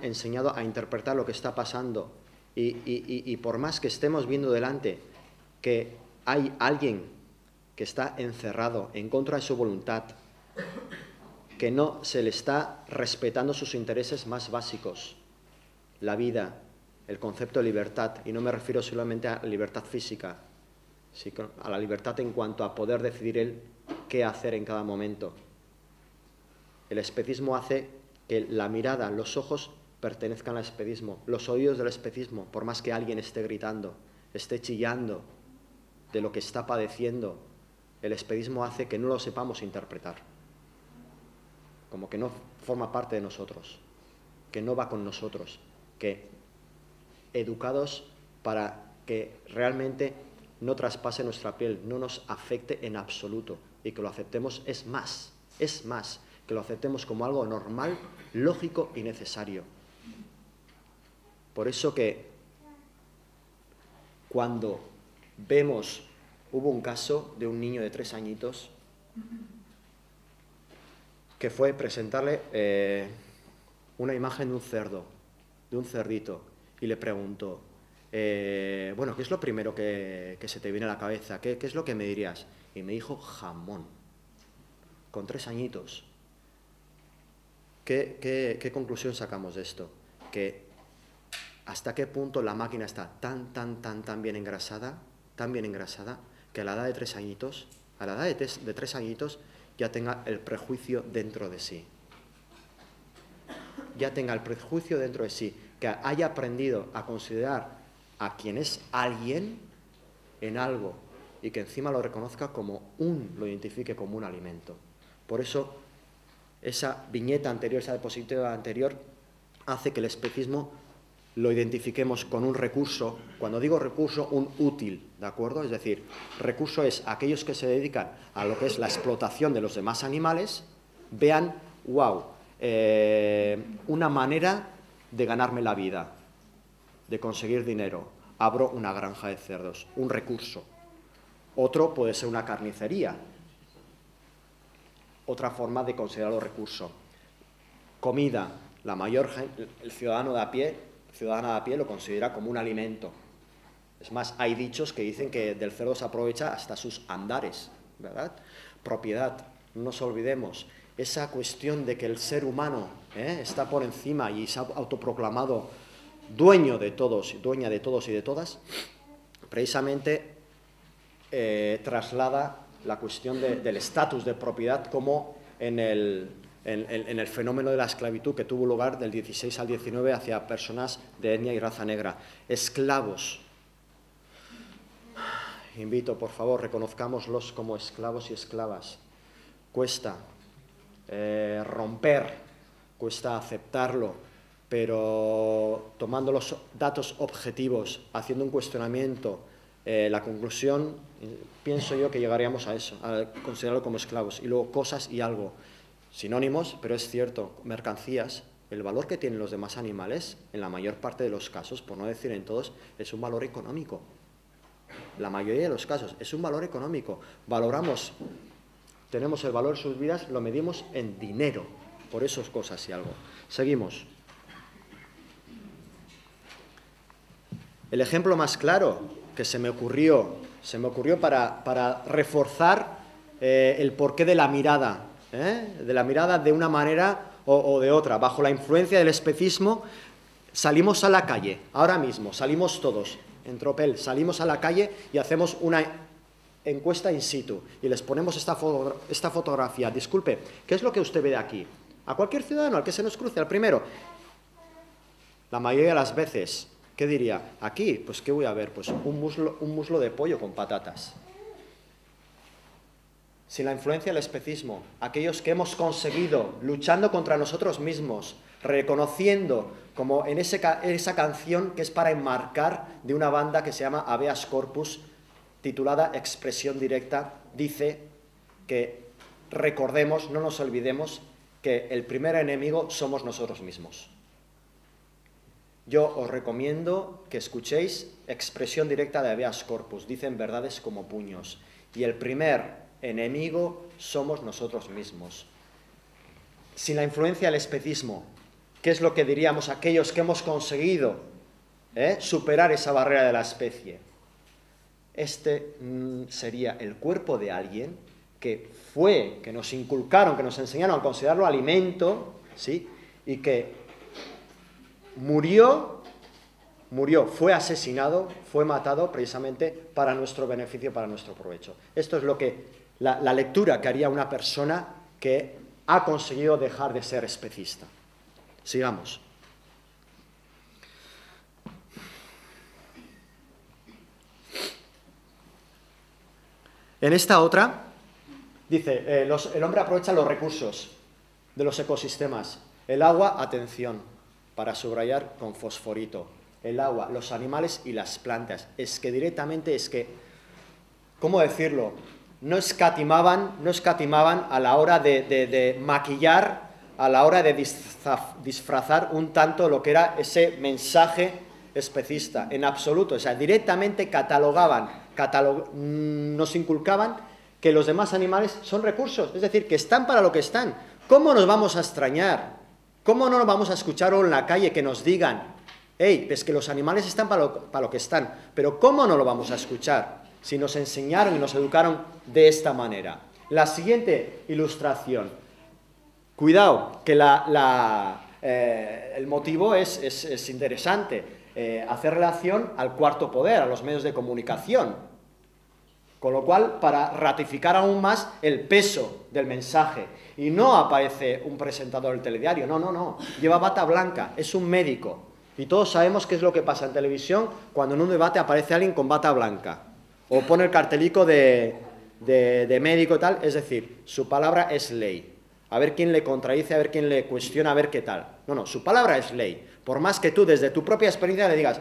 S1: enseñado a interpretar lo que está pasando. Y por más que estemos viendo delante que hay alguien que está encerrado en contra de su voluntad, que no se le está respetando sus intereses más básicos, la vida, el concepto de libertad, y no me refiero solamente a libertad física, sino a la libertad en cuanto a poder decidir él qué hacer en cada momento. El especismo hace que la mirada, los ojos pertenezcan al especismo, los oídos del especismo, por más que alguien esté gritando, esté chillando de lo que está padeciendo, el especismo hace que no lo sepamos interpretar, como que no forma parte de nosotros, que no va con nosotros, que educados para que realmente no traspase nuestra piel, no nos afecte en absoluto, y que lo aceptemos es más, que lo aceptemos como algo normal, lógico y necesario. Por eso que cuando hubo un caso de un niño de 3 añitos que fue presentarle una imagen de un cerdo, de un cerdito, y le preguntó, bueno, ¿qué es lo primero que se te viene a la cabeza? ¿Qué es lo que me dirías? Y me dijo jamón, con 3 añitos. ¿Qué conclusión sacamos de esto? Que hasta qué punto la máquina está tan bien engrasada, que a la edad de 3 añitos, ya tenga el prejuicio dentro de sí. Que haya aprendido a considerar a quien es alguien en algo y que encima lo reconozca lo identifique como un alimento. Por eso, esa viñeta anterior, esa diapositiva anterior, hace que el especismo lo identifiquemos con un recurso. Cuando digo recurso, un útil, ¿de acuerdo? Es decir, recurso es aquellos que se dedican a lo que es la explotación de los demás animales, vean, wow, una manera de ganarme la vida, de conseguir dinero. Abro una granja de cerdos, un recurso. Otro puede ser una carnicería, otra forma de considerarlo recurso. Comida, el ciudadana de a pie lo considera como un alimento. Es más, hay dichos que dicen que del cerdo se aprovecha hasta sus andares, ¿verdad? Propiedad, no nos olvidemos. Esa cuestión de que el ser humano está por encima y se ha autoproclamado dueño de todos, dueña de todos y de todas, precisamente traslada la cuestión del estatus de propiedad como en el fenómeno de la esclavitud que tuvo lugar del 16 al 19 hacia personas de etnia y raza negra. Esclavos. Invito, por favor, reconozcámoslos como esclavos y esclavas. Cuesta romper, cuesta aceptarlo, pero tomando los datos objetivos, haciendo un cuestionamiento, la conclusión, pienso yo que llegaríamos a eso, a considerarlo como esclavos. Y luego cosas y algo, sinónimos, pero es cierto, mercancías, el valor que tienen los demás animales, en la mayor parte de los casos, por no decir en todos, es un valor económico. La mayoría de los casos es un valor económico. Valoramos, tenemos el valor de sus vidas, lo medimos en dinero, por esas cosas y algo. Seguimos. El ejemplo más claro que se me ocurrió para reforzar el porqué de la mirada de una manera o de otra. Bajo la influencia del especismo, salimos a la calle, ahora mismo, salimos todos, en tropel, salimos a la calle y hacemos una encuesta in situ y les ponemos esta fotografía. Disculpe, ¿qué es lo que usted ve de aquí? A cualquier ciudadano, al que se nos cruce, al primero. La mayoría de las veces, ¿qué diría? Aquí, pues ¿qué voy a ver? Pues un muslo de pollo con patatas. Sin la influencia del especismo, aquellos que hemos conseguido, luchando contra nosotros mismos, reconociendo, como en esa canción que es para enmarcar de una banda que se llama Habeas Corpus, titulada Expresión Directa, dice que recordemos, no nos olvidemos, que el primer enemigo somos nosotros mismos. Yo os recomiendo que escuchéis Expresión Directa de Habeas Corpus, dicen verdades como puños, y el primer enemigo somos nosotros mismos. Sin la influencia del especismo, ¿qué es lo que diríamos aquellos que hemos conseguido superar esa barrera de la especie? Este sería el cuerpo de alguien que nos inculcaron, que nos enseñaron a considerarlo alimento, ¿sí? Y que murió, fue asesinado, fue matado precisamente para nuestro beneficio, para nuestro provecho. Esto es lo que la lectura que haría una persona que ha conseguido dejar de ser especista. Sigamos. En esta otra, dice, el hombre aprovecha los recursos de los ecosistemas. El agua, atención, para subrayar con fosforito. El agua, los animales y las plantas. Es que directamente, ¿cómo decirlo? No escatimaban a la hora de maquillar, a la hora de disfrazar un tanto lo que era ese mensaje especista, en absoluto. O sea, directamente nos inculcaban que los demás animales son recursos, es decir, que están para lo que están. ¿Cómo nos vamos a extrañar? ¿Cómo no nos vamos a escuchar en la calle que nos digan, hey, es que los animales están para lo que están? Pero ¿cómo no lo vamos a escuchar si nos enseñaron y nos educaron de esta manera? La siguiente ilustración. Cuidado, que el motivo es interesante. Hacer relación al cuarto poder, a los medios de comunicación. Con lo cual, para ratificar aún más el peso del mensaje. Y no aparece un presentador del telediario, no. Lleva bata blanca, es un médico. Y todos sabemos qué es lo que pasa en televisión cuando en un debate aparece alguien con bata blanca. O pone el cartelico de médico y tal. Es decir, su palabra es ley. A ver quién le contradice, a ver quién le cuestiona, a ver qué tal. No, su palabra es ley. Por más que tú, desde tu propia experiencia, le digas,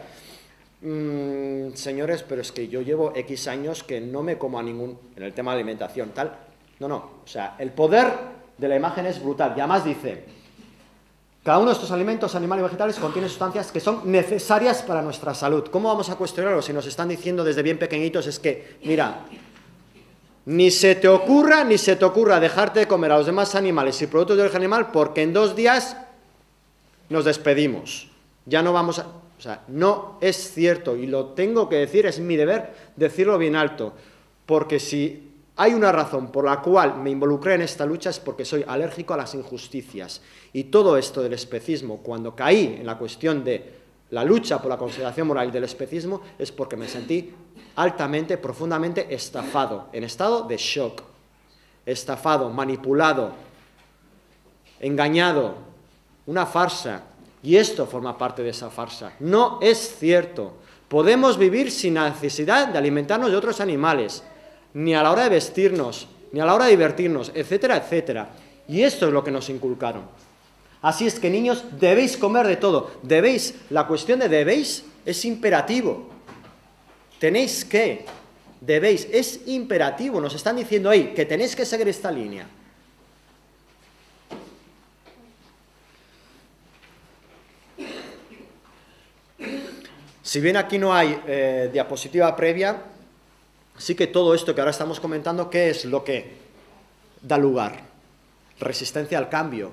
S1: señores, pero es que yo llevo X años que no me como a ningún, en el tema de alimentación, tal. No. O sea, el poder de la imagen es brutal. Y además dice, cada uno de estos alimentos, animales y vegetales, contiene sustancias que son necesarias para nuestra salud. ¿Cómo vamos a cuestionarlo si nos están diciendo desde bien pequeñitos? Es que, mira, ni se te ocurra dejarte de comer a los demás animales y productos de origen animal porque en 2 días nos despedimos. Ya no vamos a... O sea, no es cierto, y lo tengo que decir, es mi deber decirlo bien alto, porque si hay una razón por la cual me involucré en esta lucha es porque soy alérgico a las injusticias. Y todo esto del especismo, cuando caí en la cuestión de la lucha por la consideración moral y del especismo es porque me sentí altamente, profundamente estafado, en estado de shock, estafado, manipulado, engañado, una farsa. Y esto forma parte de esa farsa. No es cierto. Podemos vivir sin necesidad de alimentarnos de otros animales, ni a la hora de vestirnos, ni a la hora de divertirnos, etcétera, etcétera. Y esto es lo que nos inculcaron. Así es que, niños, debéis comer de todo. Debéis, la cuestión de debéis es imperativo. Tenéis que, debéis, es imperativo. Nos están diciendo ahí que tenéis que seguir esta línea. Si bien aquí no hay diapositiva previa, sí que todo esto que ahora estamos comentando, ¿qué es lo que da lugar? Resistencia al cambio.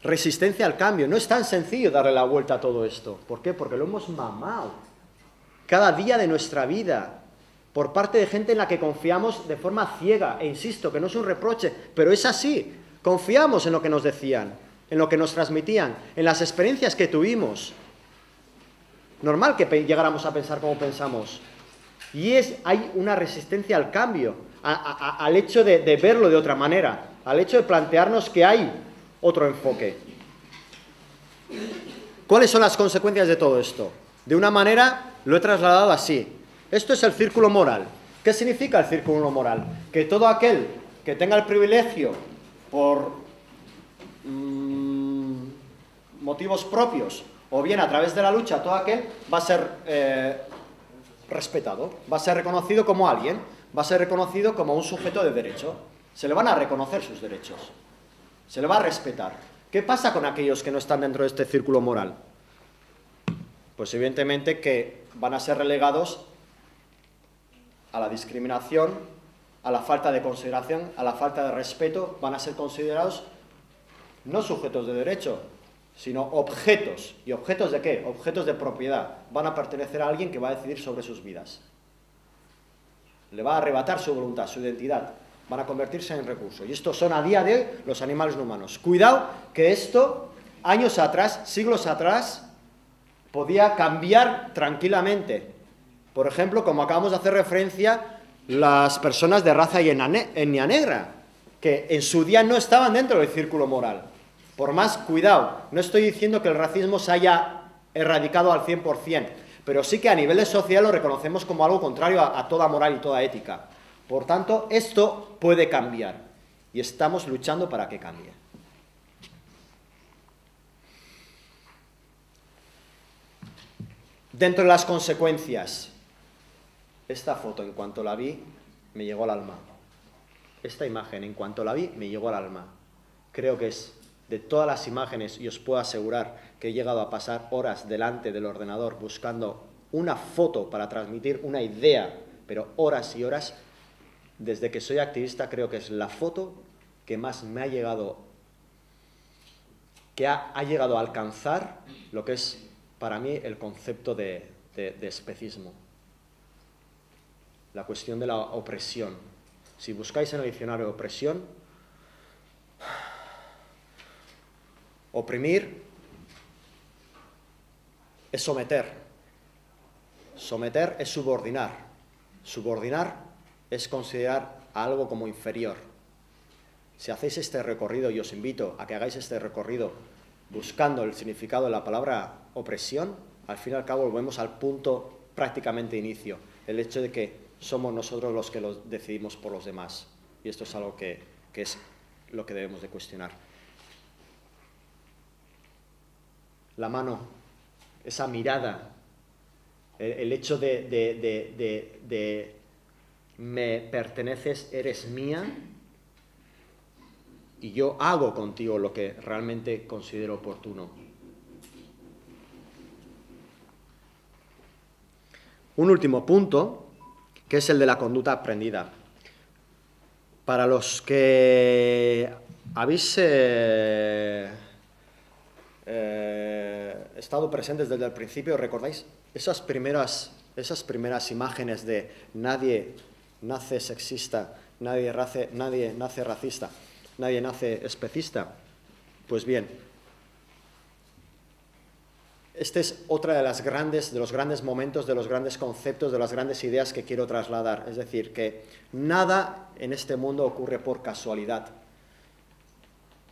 S1: Resistencia al cambio. No es tan sencillo darle la vuelta a todo esto. ¿Por qué? Porque lo hemos mamado cada día de nuestra vida por parte de gente en la que confiamos de forma ciega. E insisto, que no es un reproche, pero es así. Confiamos en lo que nos decían, en lo que nos transmitían, en las experiencias que tuvimos. Normal que llegáramos a pensar como pensamos. Y hay una resistencia al cambio, al hecho de verlo de otra manera, al hecho de plantearnos que hay otro enfoque. ¿Cuáles son las consecuencias de todo esto? De una manera lo he trasladado así. Esto es el círculo moral. ¿Qué significa el círculo moral? Que todo aquel que tenga el privilegio por motivos propios o bien a través de la lucha, todo aquel va a ser respetado, va a ser reconocido como alguien, va a ser reconocido como un sujeto de derecho. Se le van a reconocer sus derechos, se le va a respetar. ¿Qué pasa con aquellos que no están dentro de este círculo moral? Pues evidentemente que van a ser relegados a la discriminación, a la falta de consideración, a la falta de respeto. Van a ser considerados no sujetos de derecho, sino objetos. ¿Y objetos de qué? Objetos de propiedad. Van a pertenecer a alguien que va a decidir sobre sus vidas. Le va a arrebatar su voluntad, su identidad. Van a convertirse en recurso. Y estos son a día de hoy los animales no humanos. Cuidado que esto, años atrás, siglos atrás, podía cambiar tranquilamente. Por ejemplo, como acabamos de hacer referencia, las personas de raza y etnia negra, que en su día no estaban dentro del círculo moral. Por más, cuidado, no estoy diciendo que el racismo se haya erradicado al 100%, pero sí que a nivel social lo reconocemos como algo contrario a toda moral y toda ética. Por tanto, esto puede cambiar y estamos luchando para que cambie. Dentro de las consecuencias, esta foto, en cuanto la vi, me llegó al alma. Esta imagen, en cuanto la vi, me llegó al alma. Creo que es de todas las imágenes, y os puedo asegurar que he llegado a pasar horas delante del ordenador buscando una foto para transmitir una idea, pero horas y horas. Desde que soy activista, creo que es la foto que más me ha llegado, que ha llegado a alcanzar lo que es para mí el concepto de especismo. La cuestión de la opresión. Si buscáis en el diccionario opresión, oprimir es someter. Someter es subordinar. Subordinar es considerar a algo como inferior. Si hacéis este recorrido, y os invito a que hagáis este recorrido buscando el significado de la palabra opresión, al fin y al cabo volvemos al punto prácticamente de inicio, el hecho de que somos nosotros los que decidimos por los demás. Y esto es algo que es lo que debemos de cuestionar. La mano, esa mirada, el hecho de me perteneces, eres mía, y yo hago contigo lo que realmente considero oportuno. Un último punto, que es el de la conducta aprendida. Para los que habéis estado presentes desde el principio, ¿recordáis esas primeras imágenes de nadie nace sexista, nadie nace racista, nadie nace especista? Pues bien, este es otro de los grandes momentos, de los grandes conceptos, de las grandes ideas que quiero trasladar. Es decir, que nada en este mundo ocurre por casualidad.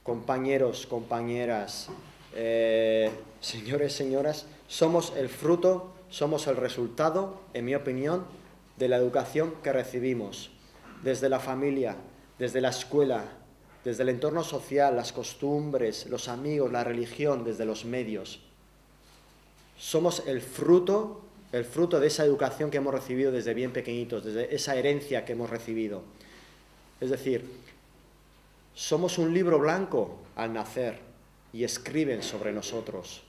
S1: Compañeros, compañeras, señores, señoras, somos el fruto, somos el resultado, en mi opinión, de la educación que recibimos, desde la familia, desde la escuela, desde el entorno social, las costumbres, los amigos, la religión, desde los medios. Somos el fruto de esa educación que hemos recibido desde bien pequeñitos, desde esa herencia que hemos recibido. Es decir, somos un libro blanco al nacer y escriben sobre nosotros.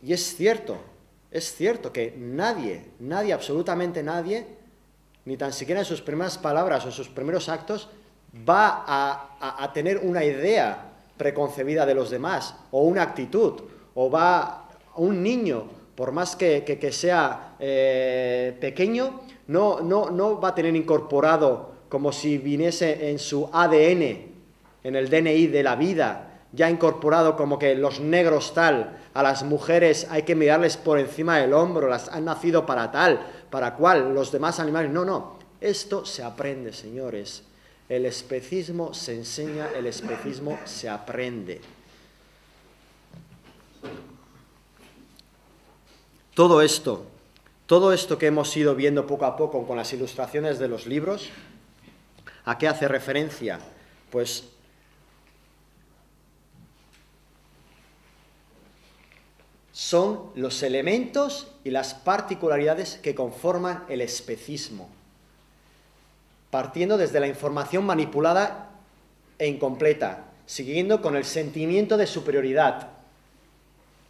S1: Y es cierto que nadie, absolutamente nadie, ni tan siquiera en sus primeras palabras o en sus primeros actos, va a tener una idea preconcebida de los demás, o una actitud, o va un niño, por más que sea pequeño, no va a tener incorporado como si viniese en su ADN, en el DNI de la vida, ya incorporado como que los negros tal, a las mujeres hay que mirarles por encima del hombro, las han nacido para tal, para cual, los demás animales, no, esto se aprende, señores. El especismo se enseña, el especismo se aprende. Todo esto que hemos ido viendo poco a poco con las ilustraciones de los libros, ¿a qué hace referencia? Pues son los elementos y las particularidades que conforman el especismo, partiendo desde la información manipulada e incompleta, siguiendo con el sentimiento de superioridad,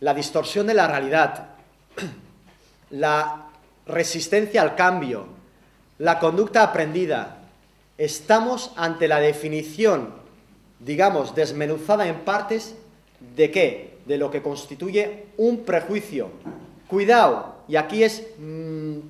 S1: la distorsión de la realidad, la resistencia al cambio, la conducta aprendida. Estamos ante la definición, digamos, desmenuzada en partes, ¿de qué? De lo que constituye un prejuicio. Cuidado, y aquí es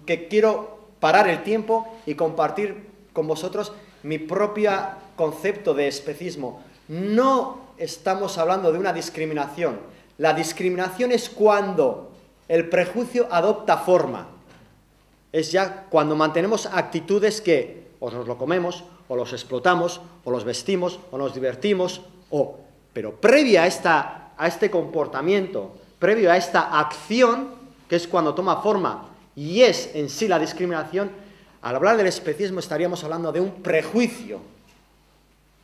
S1: que quiero parar el tiempo y compartir con vosotros mi propio concepto de especismo. No estamos hablando de una discriminación. La discriminación es cuando el prejuicio adopta forma. Es ya cuando mantenemos actitudes que o nos lo comemos, o los explotamos, o los vestimos, o nos divertimos, pero previa a este comportamiento, previo a esta acción, que es cuando toma forma y es en sí la discriminación, al hablar del especismo estaríamos hablando de un prejuicio.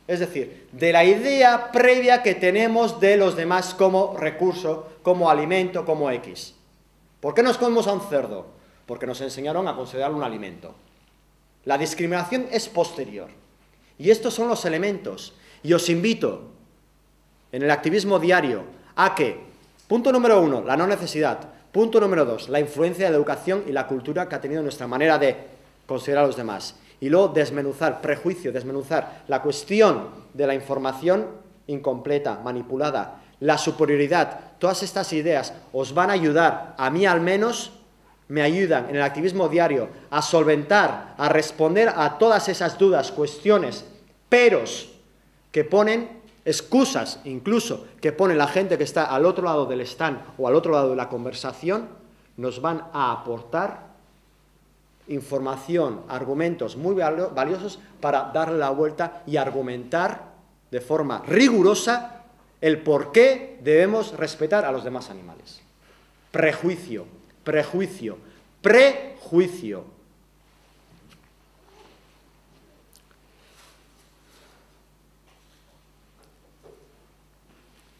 S1: Es decir, de la idea previa que tenemos de los demás como recurso, como alimento, como X. ¿Por qué nos comemos a un cerdo? Porque nos enseñaron a considerarlo un alimento. La discriminación es posterior. Y estos son los elementos. Y os invito, en el activismo diario, a que, punto número 1, la no necesidad. Punto número 2, la influencia de la educación y la cultura que ha tenido nuestra manera de considerar a los demás. Y luego desmenuzar, prejuicio, desmenuzar la cuestión de la información incompleta, manipulada, la superioridad. Todas estas ideas os van a ayudar, a mí al menos, me ayudan en el activismo diario a solventar, a responder a todas esas dudas, cuestiones, peros que ponen, excusas incluso, que pone la gente que está al otro lado del stand o al otro lado de la conversación, nos van a aportar información, argumentos muy valiosos para darle la vuelta y argumentar de forma rigurosa el por qué debemos respetar a los demás animales. Prejuicio, prejuicio, prejuicio.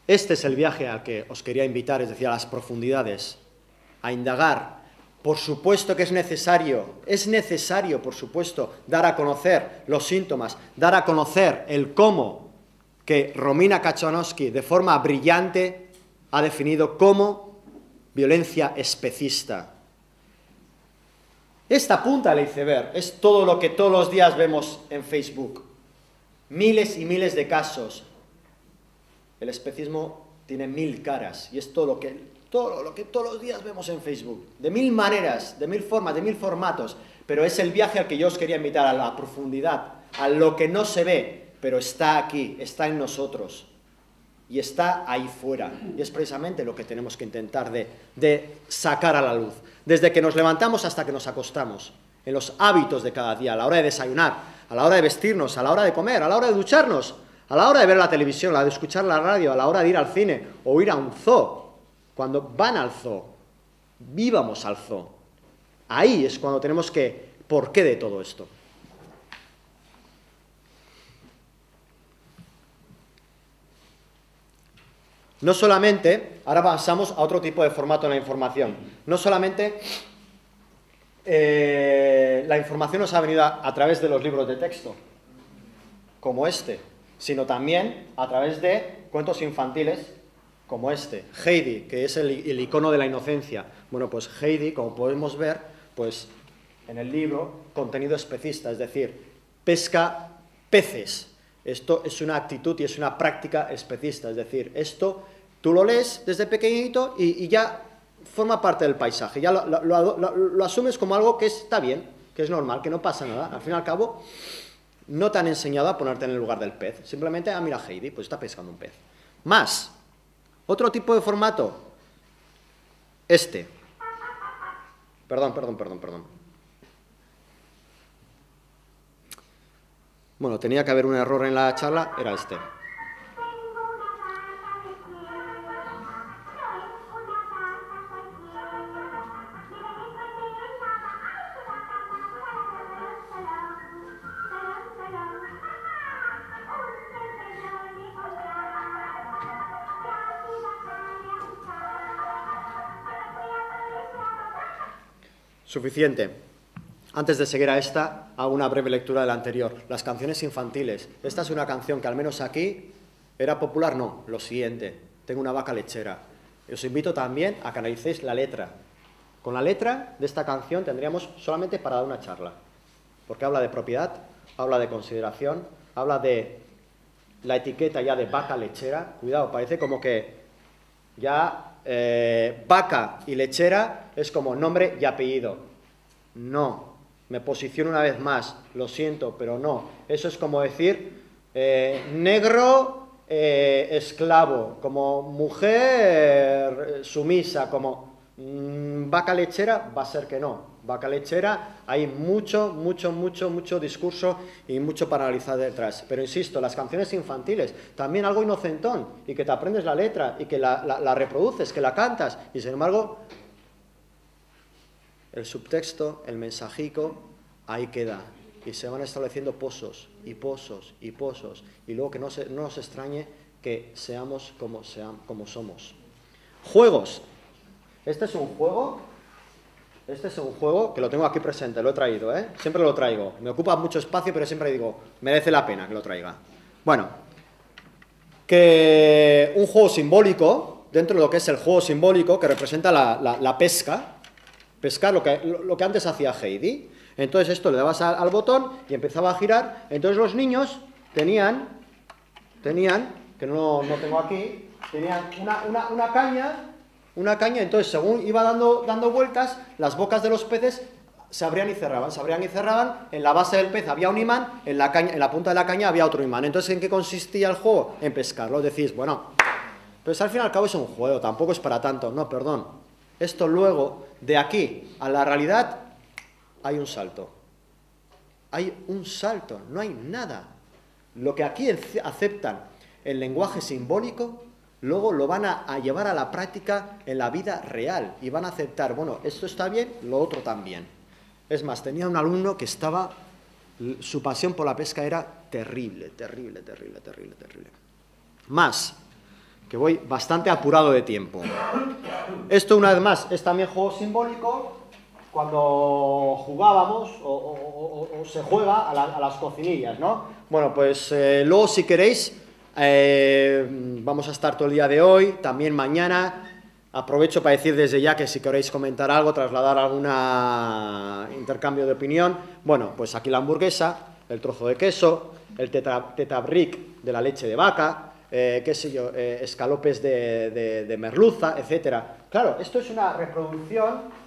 S1: Este es el viaje al que os quería invitar, es decir, a las profundidades, a indagar. Por supuesto que es necesario, por supuesto, dar a conocer los síntomas, dar a conocer el cómo que Romina Kaczorowski de forma brillante ha definido como violencia especista. Esta punta del iceberg es todo lo que todos los días vemos en Facebook. Miles y miles de casos. El especismo tiene 1000 caras y es todo lo que todos los días vemos en Facebook, de 1000 maneras, de 1000 formas, de 1000 formatos, pero es el viaje al que yo os quería invitar, a la profundidad, a lo que no se ve, pero está aquí, está en nosotros. y está ahí fuera. Y es precisamente lo que tenemos que intentar de sacar a la luz. Desde que nos levantamos hasta que nos acostamos, en los hábitos de cada día, a la hora de desayunar, a la hora de vestirnos, a la hora de comer, a la hora de ducharnos, a la hora de ver la televisión, a la hora de escuchar la radio, a la hora de ir al cine o ir a un zoo. Cuando van al zoo, vivamos al zoo. Ahí es cuando tenemos que... ¿Por qué de todo esto? No solamente, ahora pasamos a otro tipo de formato en la información, no solamente la información nos ha venido a través de los libros de texto, como este, sino también a través de cuentos infantiles, como este, Heidi, que es el icono de la inocencia. Bueno, pues Heidi, como podemos ver, pues en el libro, contenido especista, es decir, pesca peces. Esto es una actitud y es una práctica especista, es decir, esto tú lo lees desde pequeñito y ya forma parte del paisaje, ya lo asumes como algo que está bien, que es normal, que no pasa nada. Al fin y al cabo, no te han enseñado a ponerte en el lugar del pez, simplemente, mira Heidi, pues está pescando un pez. Más, otro tipo de formato, este. Perdón. Bueno, tenía que haber un error en la charla, era este. Suficiente. Antes de seguir a esta, hago una breve lectura de la anterior. Las canciones infantiles. Esta es una canción que al menos aquí era popular. No, lo siguiente. Tengo una vaca lechera. Os invito también a que analicéis la letra. Con la letra de esta canción tendríamos solamente para dar una charla. Porque habla de propiedad, habla de consideración, habla de la etiqueta ya de vaca lechera. Cuidado, parece como que ya vaca y lechera es como nombre y apellido. No, me posiciono una vez más, lo siento, pero no. Eso es como decir negro esclavo, como mujer sumisa, como vaca lechera, va a ser que no. Vaca lechera, hay mucho discurso y mucho para analizar detrás. Pero insisto, las canciones infantiles, también algo inocentón, y que te aprendes la letra, y que la reproduces, que la cantas, y sin embargo, el subtexto, el mensajico, ahí queda. Y se van estableciendo pozos, y pozos, y pozos, y luego que no nos extrañe que seamos como somos. Juegos. Este es un juego que lo tengo aquí presente, lo he traído, siempre lo traigo. Me ocupa mucho espacio, pero siempre digo, merece la pena que lo traiga. Bueno, que un juego simbólico, dentro de lo que es el juego simbólico, que representa la pesca, pescar lo que antes hacía Heidi. Entonces esto le dabas al botón y empezaba a girar. Entonces los niños tenían, que no tengo aquí, tenían una caña, entonces según iba dando vueltas, las bocas de los peces se abrían y cerraban, en la base del pez había un imán, en la punta de la caña había otro imán. Entonces, ¿en qué consistía el juego? En pescarlo. Decís, bueno, pues al fin y al cabo es un juego, tampoco es para tanto. No, perdón. Esto luego, de aquí a la realidad, hay un salto. Hay un salto, no hay nada. Lo que aquí aceptan el lenguaje simbólico, luego lo van a llevar a la práctica en la vida real y van a aceptar, bueno, esto está bien, lo otro también. Es más, tenía un alumno que su pasión por la pesca era terrible. Más, que voy bastante apurado de tiempo. Esto, una vez más, es también juego simbólico. Cuando jugábamos o se juega a las cocinillas, ¿no? Bueno, pues luego si queréis, vamos a estar todo el día de hoy, también mañana. Aprovecho para decir desde ya que si queréis comentar algo, trasladar algún intercambio de opinión, bueno, pues aquí la hamburguesa, el trozo de queso, el tetabric de la leche de vaca, qué sé yo, escalopes de merluza, etcétera. Claro, esto es una reproducción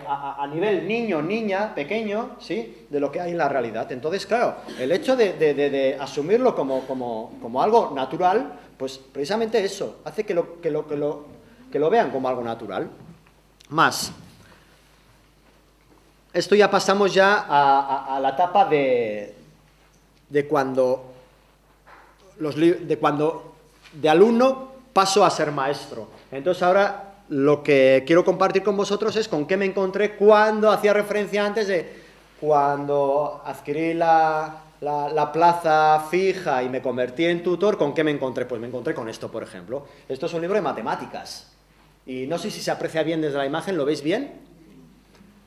S1: a nivel niño, niña, pequeño, ¿sí?, de lo que hay en la realidad. Entonces, claro, el hecho de asumirlo como algo natural, pues precisamente eso, hace que lo vean como algo natural. Más. Esto ya pasamos ya a la etapa de cuando de alumno paso a ser maestro. Entonces ahora lo que quiero compartir con vosotros es con qué me encontré cuando hacía referencia antes de cuando adquirí la plaza fija y me convertí en tutor, ¿con qué me encontré? Pues me encontré con esto, por ejemplo. Esto es un libro de matemáticas. Y no sé si se aprecia bien desde la imagen, ¿lo veis bien?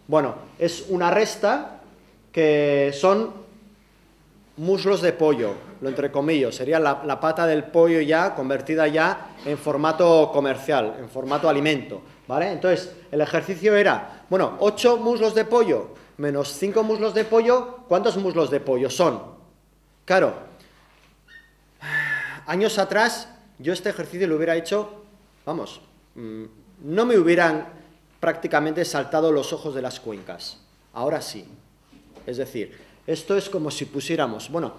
S1: Bueno, es una resta que son muslos de pollo, lo entrecomillo, sería la pata del pollo ya convertida ya en formato comercial, en formato alimento, ¿vale? Entonces, el ejercicio era, bueno, 8 muslos de pollo menos 5 muslos de pollo, ¿cuántos muslos de pollo son? Claro, años atrás yo este ejercicio lo hubiera hecho, vamos, no me hubieran prácticamente saltado los ojos de las cuencas, ahora sí, es decir, esto es como si pusiéramos, bueno,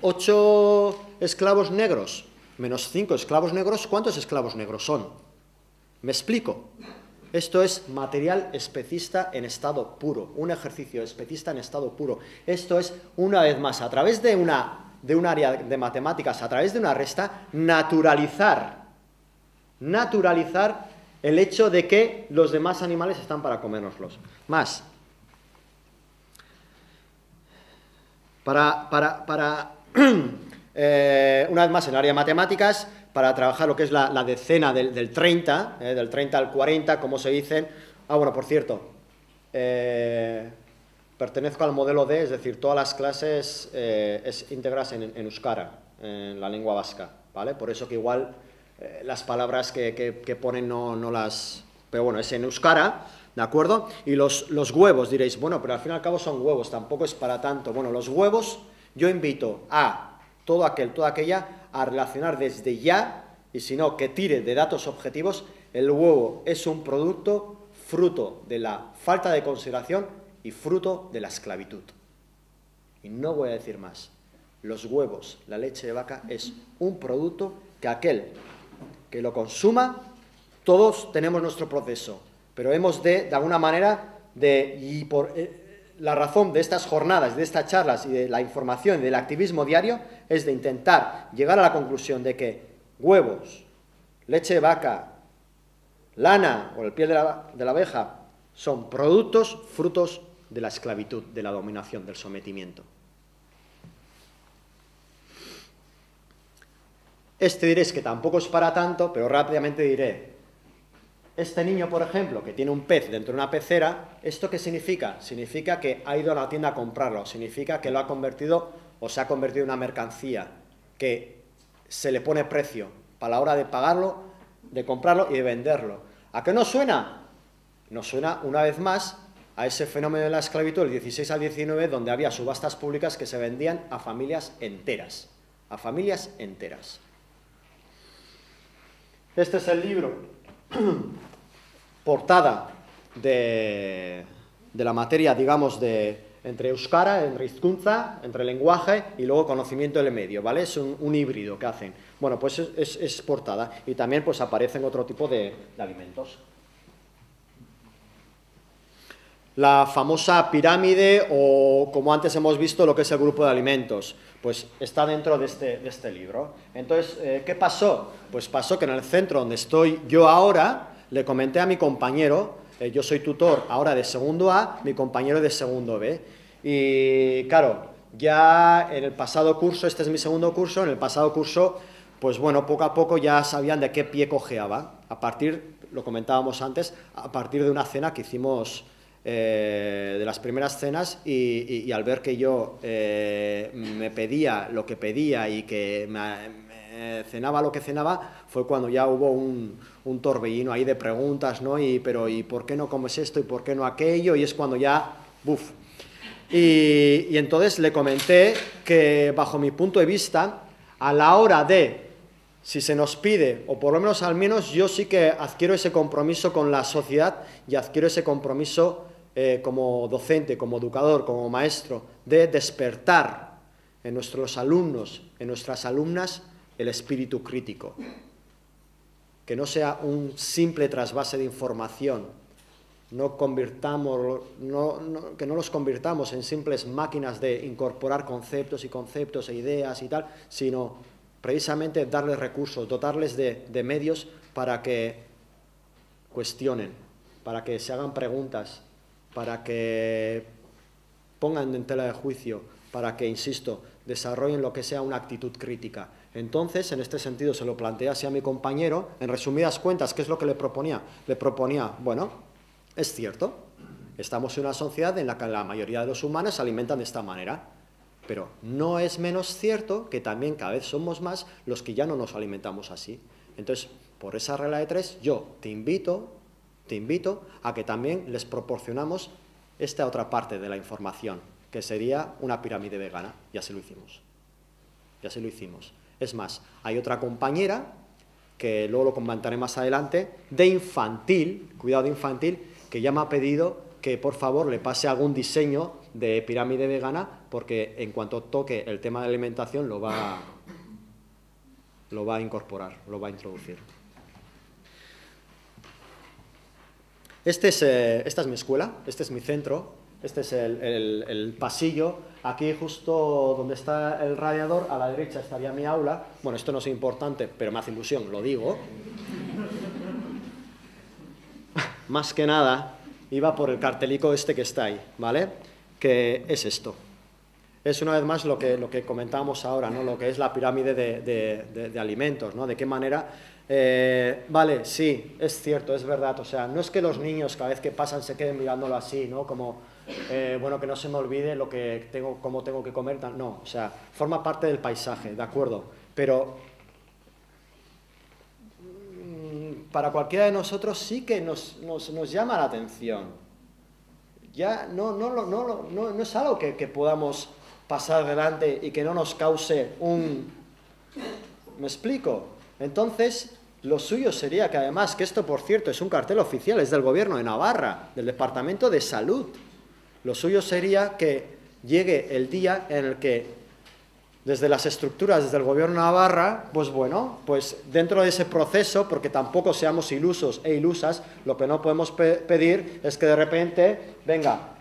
S1: 8 esclavos negros menos 5 esclavos negros, ¿cuántos esclavos negros son? ¿Me explico? Esto es material especista en estado puro, un ejercicio especista en estado puro. Esto es, una vez más, a través de un área de matemáticas, a través de una resta, naturalizar el hecho de que los demás animales están para comérnoslos. Más. Una vez más, en el área de matemáticas, para trabajar lo que es la decena del 30, del 30 al 40, como se dicen. Ah, bueno, por cierto, pertenezco al modelo D, es decir, todas las clases íntegras en euskara, en la lengua vasca, ¿vale? Por eso que igual las palabras que ponen no las... Pero bueno, es en euskara, ¿de acuerdo? Y los huevos, diréis, bueno, pero al fin y al cabo son huevos, tampoco es para tanto. Bueno, los huevos, yo invito a todo aquel, toda aquella, a relacionar desde ya, y si no, que tire de datos objetivos. El huevo es un producto fruto de la falta de consideración y fruto de la esclavitud. Y no voy a decir más. Los huevos, la leche de vaca, es un producto que aquel que lo consuma, todos tenemos nuestro proceso, pero hemos de alguna manera, y por la razón de estas jornadas, de estas charlas y de la información y del activismo diario, es de intentar llegar a la conclusión de que huevos, leche de vaca, lana o el piel de la abeja son productos, frutos de la esclavitud, de la dominación, del sometimiento. Diréis que tampoco es para tanto, pero rápidamente diré, este niño, por ejemplo, que tiene un pez dentro de una pecera, ¿esto qué significa? Significa que ha ido a la tienda a comprarlo, significa que lo ha convertido o se ha convertido en una mercancía, que se le pone precio para la hora de pagarlo, de comprarlo y de venderlo. ¿A qué nos suena? Nos suena, una vez más, a ese fenómeno de la esclavitud del 16 al 19, donde había subastas públicas que se vendían a familias enteras. A familias enteras. Este es el libro, portada de la materia, digamos, entre euskara, entre hizkuntza, entre lenguaje y luego conocimiento del medio, ¿vale? Es un híbrido que hacen. Bueno, pues es portada y también pues aparecen otro tipo de alimentos. La famosa pirámide o, como antes hemos visto, lo que es el grupo de alimentos, pues está dentro de este libro. Entonces, ¿qué pasó? Pues pasó que en el centro donde estoy yo ahora, le comenté a mi compañero, yo soy tutor ahora de segundo A, mi compañero de segundo B, y claro, ya en el pasado curso, este es mi segundo curso, en el pasado curso, pues bueno, poco a poco ya sabían de qué pie cojeaba, a partir, lo comentábamos antes, a partir de una cena que hicimos... de las primeras cenas y al ver que yo me pedía lo que pedía y que me cenaba lo que cenaba, fue cuando ya hubo un torbellino ahí de preguntas, ¿no? Pero ¿y por qué no comes esto? ¿Y por qué no aquello? Y es cuando ya, ¡buf! Y entonces le comenté que bajo mi punto de vista, a la hora de si se nos pide, o por lo menos al menos yo sí que adquiero ese compromiso con la sociedad y adquiero ese compromiso como docente, como educador, como maestro, de despertar en nuestros alumnos, en nuestras alumnas, el espíritu crítico. Que no sea un simple trasvase de información, que no los convirtamos en simples máquinas de incorporar conceptos e ideas y tal, sino precisamente darles recursos, dotarles de medios para que cuestionen, para que se hagan preguntas, para que pongan en tela de juicio, para que, insisto, desarrollen lo que sea una actitud crítica. Entonces, en este sentido, se lo planteé así a mi compañero. En resumidas cuentas, ¿qué es lo que le proponía? Le proponía, bueno, es cierto, estamos en una sociedad en la que la mayoría de los humanos se alimentan de esta manera, pero no es menos cierto que también cada vez somos más los que ya no nos alimentamos así. Entonces, por esa regla de 3, yo te invito a que también les proporcionamos esta otra parte de la información, que sería una pirámide vegana. Y así lo hicimos. Y así lo hicimos. Es más, hay otra compañera, que luego lo comentaré más adelante, de infantil, cuidado, de infantil, que ya me ha pedido que por favor le pase algún diseño de pirámide vegana, porque en cuanto toque el tema de alimentación lo va a incorporar, lo va a introducir. Esta es mi escuela, este es mi centro, este es el pasillo. Aquí justo donde está el radiador, a la derecha estaría mi aula. Bueno, esto no es importante, pero me hace ilusión, lo digo. Más que nada, iba por el cartelico este que está ahí, ¿vale? Que es esto. Es una vez más lo que comentábamos ahora, ¿no? Lo que es la pirámide de alimentos, ¿no? De qué manera... vale, sí, es cierto, es verdad. O sea, no es que los niños cada vez que pasan se queden mirándolo así, ¿no? Como, bueno, que no se me olvide lo que tengo, cómo tengo que comer. No, o sea, forma parte del paisaje, ¿de acuerdo? Pero para cualquiera de nosotros sí que nos llama la atención. Ya no es algo que podamos pasar adelante y que no nos cause un... ¿Me explico? Entonces, lo suyo sería que además, que esto por cierto es un cartel oficial, es del Gobierno de Navarra, del Departamento de Salud, lo suyo sería que llegue el día en el que desde las estructuras, desde el Gobierno de Navarra, pues bueno, pues dentro de ese proceso, porque tampoco seamos ilusos e ilusas, lo que no podemos pedir es que de repente, venga,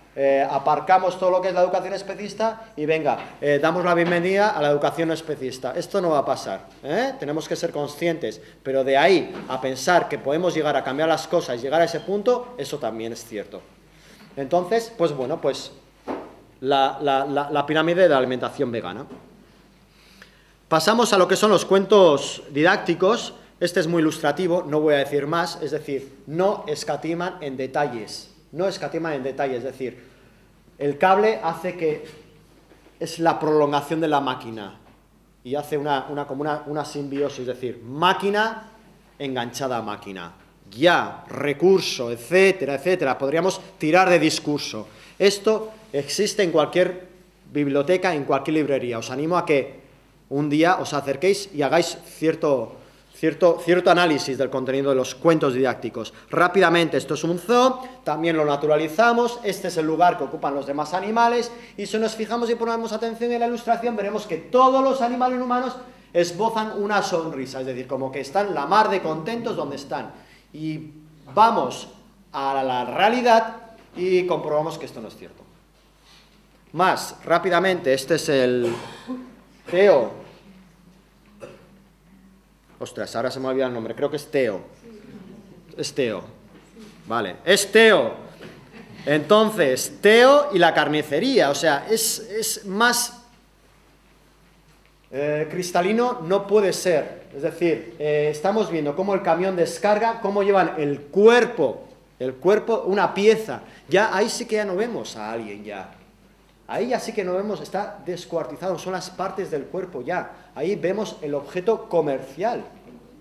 S1: aparcamos todo lo que es la educación especista y venga, damos la bienvenida a la educación no especista. Esto no va a pasar, tenemos que ser conscientes, pero de ahí a pensar que podemos llegar a cambiar las cosas y llegar a ese punto, eso también es cierto. Entonces, pues bueno, pues la pirámide de la alimentación vegana. Pasamos a lo que son los cuentos didácticos. Este es muy ilustrativo, no voy a decir más, es decir, no escatiman en detalles. No escatiman en detalle, es decir, el cable hace que es la prolongación de la máquina y hace como una simbiosis, es decir, máquina enganchada a máquina, ya, recurso, etcétera, etcétera. Podríamos tirar de discurso. Esto existe en cualquier biblioteca, en cualquier librería. Os animo a que un día os acerquéis y hagáis cierto análisis del contenido de los cuentos didácticos. Rápidamente, esto es un zoo, también lo naturalizamos, este es el lugar que ocupan los demás animales, y si nos fijamos y ponemos atención en la ilustración, veremos que todos los animales humanos esbozan una sonrisa, es decir, como que están la mar de contentos donde están. Y vamos a la realidad y comprobamos que esto no es cierto. Más, rápidamente, este es el Teo. Ostras, ahora se me olvida el nombre, creo que es Teo. Es Teo. Vale, es Teo. Entonces, Teo y la carnicería, o sea, es más cristalino no puede ser. Es decir, estamos viendo cómo el camión descarga, cómo llevan el cuerpo, una pieza. Ya ahí sí que ya no vemos a alguien ya. Ahí ya sí que no vemos, está descuartizado, son las partes del cuerpo ya. Ahí vemos el objeto comercial.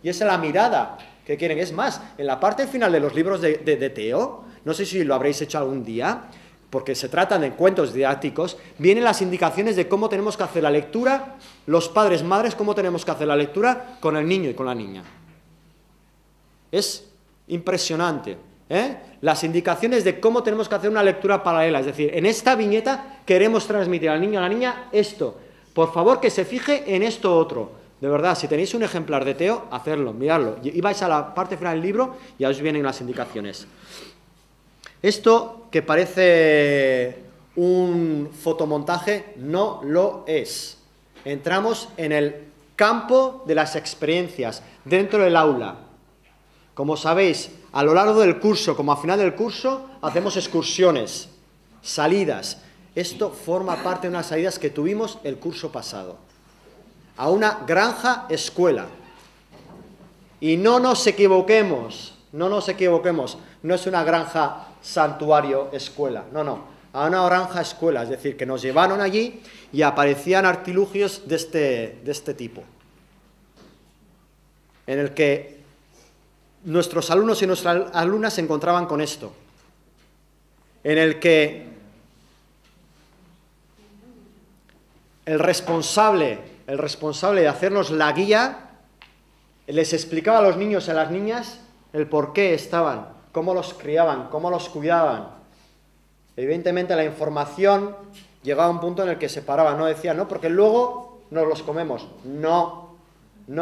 S1: Y esa es la mirada que quieren. Es más, en la parte final de los libros de Teo, no sé si lo habréis hecho algún día, porque se tratan de cuentos didácticos, vienen las indicaciones de cómo tenemos que hacer la lectura, los padres, madres, cómo tenemos que hacer la lectura con el niño y con la niña. Es impresionante, ¿eh? Las indicaciones de cómo tenemos que hacer una lectura paralela, es decir, en esta viñeta queremos transmitir al niño o a la niña esto. Por favor, que se fije en esto otro. De verdad, si tenéis un ejemplar de Teo, hacerlo, miradlo. Y vais a la parte final del libro y ya os vienen las indicaciones. Esto, que parece un fotomontaje, no lo es. Entramos en el campo de las experiencias, dentro del aula. Como sabéis, a lo largo del curso, como a final del curso, hacemos excursiones, salidas. Esto forma parte de unas salidas que tuvimos el curso pasado. A una granja escuela. Y no nos equivoquemos, no es una granja santuario escuela, no, a una granja escuela, es decir, que nos llevaron allí y aparecían artilugios de este tipo, en el que nuestros alumnos y nuestras alumnas se encontraban con esto, en el que el responsable de hacernos la guía les explicaba a los niños y a las niñas el por qué estaban, cómo los criaban, cómo los cuidaban. Evidentemente la información llegaba a un punto en el que se paraba, no decían, no, porque luego nos los comemos. No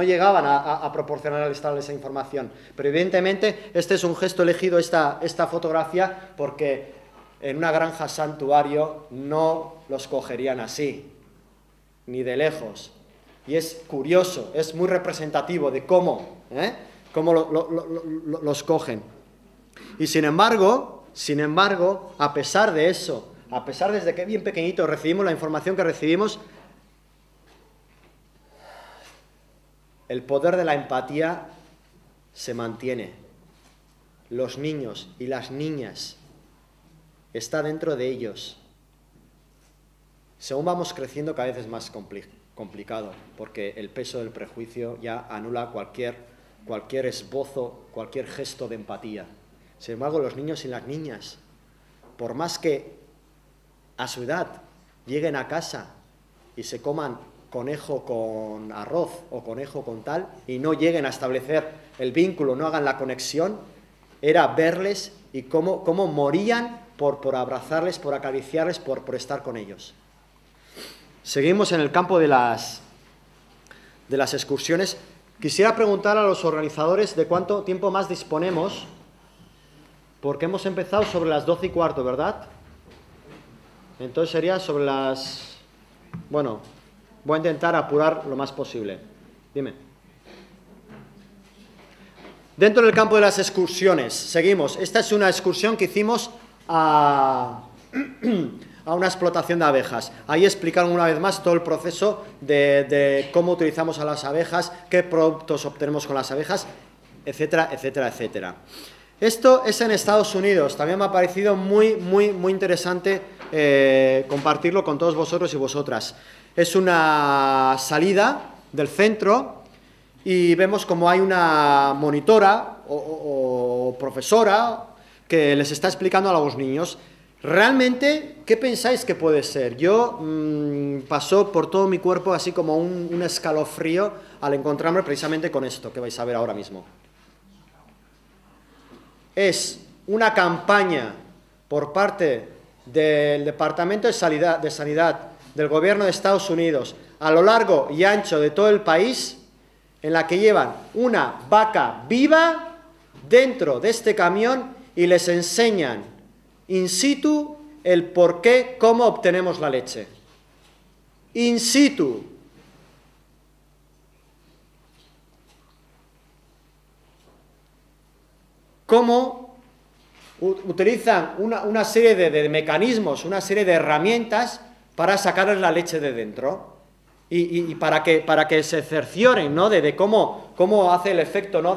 S1: llegaban a proporcionarles esa información. Pero evidentemente este es un gesto elegido, esta fotografía, porque en una granja santuario no los cogerían así, ni de lejos. Y es curioso, es muy representativo de cómo los cogen. Y sin embargo, a pesar de eso, a pesar desde que bien pequeñitos recibimos la información que recibimos, el poder de la empatía se mantiene. Los niños y las niñas está dentro de ellos. Según vamos creciendo, cada vez es más complicado, porque el peso del prejuicio ya anula cualquier esbozo, cualquier gesto de empatía. Sin embargo, los niños y las niñas, por más que a su edad lleguen a casa y se coman conejo con arroz o conejo con tal, y no lleguen a establecer el vínculo, no hagan la conexión, era verles y cómo morían por abrazarles, por acariciarles, por estar con ellos. Seguimos en el campo de las excursiones. Quisiera preguntar a los organizadores de cuánto tiempo más disponemos, porque hemos empezado sobre las 12:15, ¿verdad? Entonces sería sobre las... Bueno, voy a intentar apurar lo más posible. Dime. Dentro del campo de las excursiones, seguimos. Esta es una excursión que hicimos a una explotación de abejas. Ahí explicaron una vez más todo el proceso de cómo utilizamos a las abejas, qué productos obtenemos con las abejas, etcétera, etcétera, etcétera. Esto es en Estados Unidos. También me ha parecido muy interesante compartirlo con todos vosotros y vosotras. Es una salida del centro y vemos como hay una monitora o profesora que les está explicando a los niños. Realmente, ¿qué pensáis que puede ser? Yo pasó por todo mi cuerpo así como un escalofrío al encontrarme precisamente con esto que vais a ver ahora mismo. Es una campaña por parte del Departamento de Sanidad del Gobierno de Estados Unidos a lo largo y ancho de todo el país, en la que llevan una vaca viva dentro de este camión y les enseñan in situ el por qué, cómo obtenemos la leche. In situ. Cómo utilizan una serie de mecanismos, una serie de herramientas para sacarles la leche de dentro y para que se cercioren, ¿no? de cómo hace el efecto, ¿no?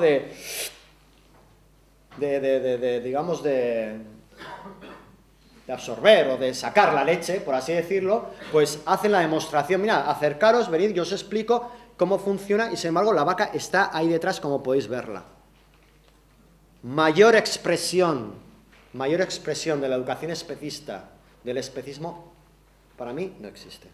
S1: digamos de absorber o de sacar la leche, por así decirlo, pues hacen la demostración. Mirad, acercaros, venid, yo os explico cómo funciona y sin embargo la vaca está ahí detrás como podéis verla. Mayor expresión de la educación especista, del especismo, para mí no existe.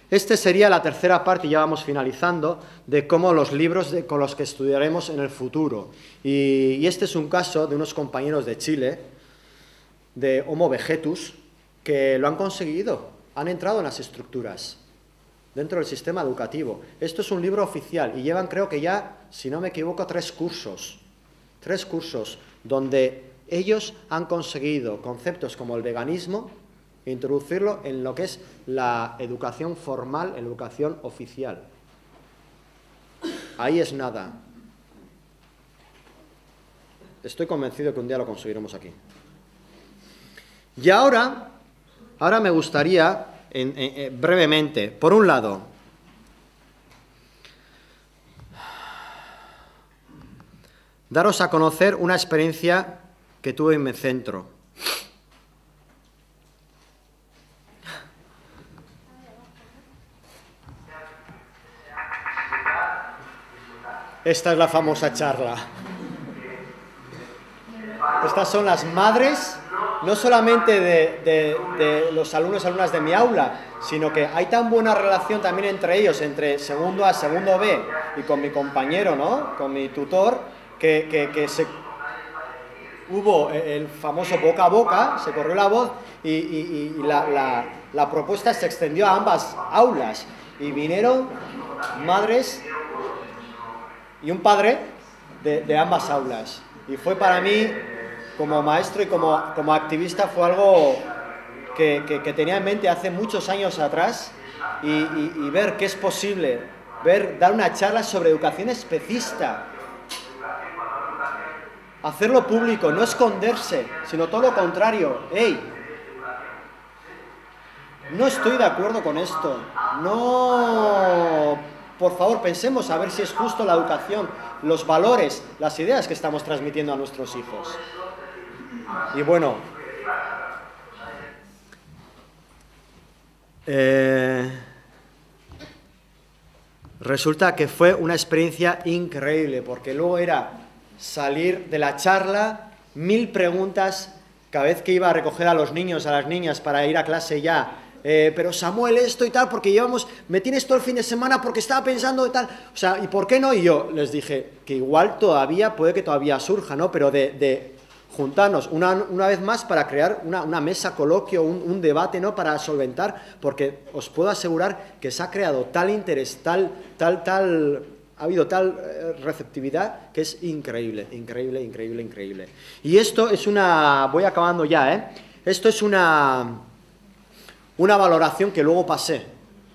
S1: Esta sería la tercera parte, y ya vamos finalizando, de cómo los libros con los que estudiaremos en el futuro. Y este es un caso de unos compañeros de Chile, de Homo vegetus, que lo han conseguido, han entrado en las estructuras, dentro del sistema educativo. Esto es un libro oficial y llevan, creo que ya, si no me equivoco, 3 cursos donde ellos han conseguido conceptos como el veganismo, introducirlo en lo que es la educación formal, en la educación oficial. Ahí es nada. Estoy convencido que un día lo conseguiremos aquí. Y ahora me gustaría, brevemente, por un lado, daros a conocer una experiencia que tuve en mi centro. Esta es la famosa charla. Estas son las madres, no solamente de los alumnos y alumnas de mi aula, sino que hay tan buena relación también entre ellos, entre segundo A, segundo B, y con mi compañero, ¿no?, con mi tutor, que hubo el famoso boca a boca, se corrió la voz, y la propuesta se extendió a ambas aulas, y vinieron madres y un padre de ambas aulas. Y fue para mí, como maestro y como activista, fue algo que tenía en mente hace muchos años atrás, y ver que es posible, dar una charla sobre educación especista, hacerlo público, no esconderse, sino todo lo contrario. ¡Ey! No estoy de acuerdo con esto. No, por favor, pensemos a ver si es justo la educación, los valores, las ideas que estamos transmitiendo a nuestros hijos. Y bueno, resulta que fue una experiencia increíble, porque luego era salir de la charla, 1000 preguntas cada vez que iba a recoger a los niños, a las niñas para ir a clase ya. Pero Samuel, esto y tal, porque me tienes todo el fin de semana porque estaba pensando y tal, o sea, ¿y por qué no? Y yo les dije que igual puede que todavía surja, ¿no? Pero de juntarnos una vez más para crear una mesa, coloquio, un debate, ¿no?, para solventar, porque os puedo asegurar que se ha creado tal interés, ha habido tal receptividad que es increíble. Y esto es voy acabando ya, esto es una valoración que luego pasé,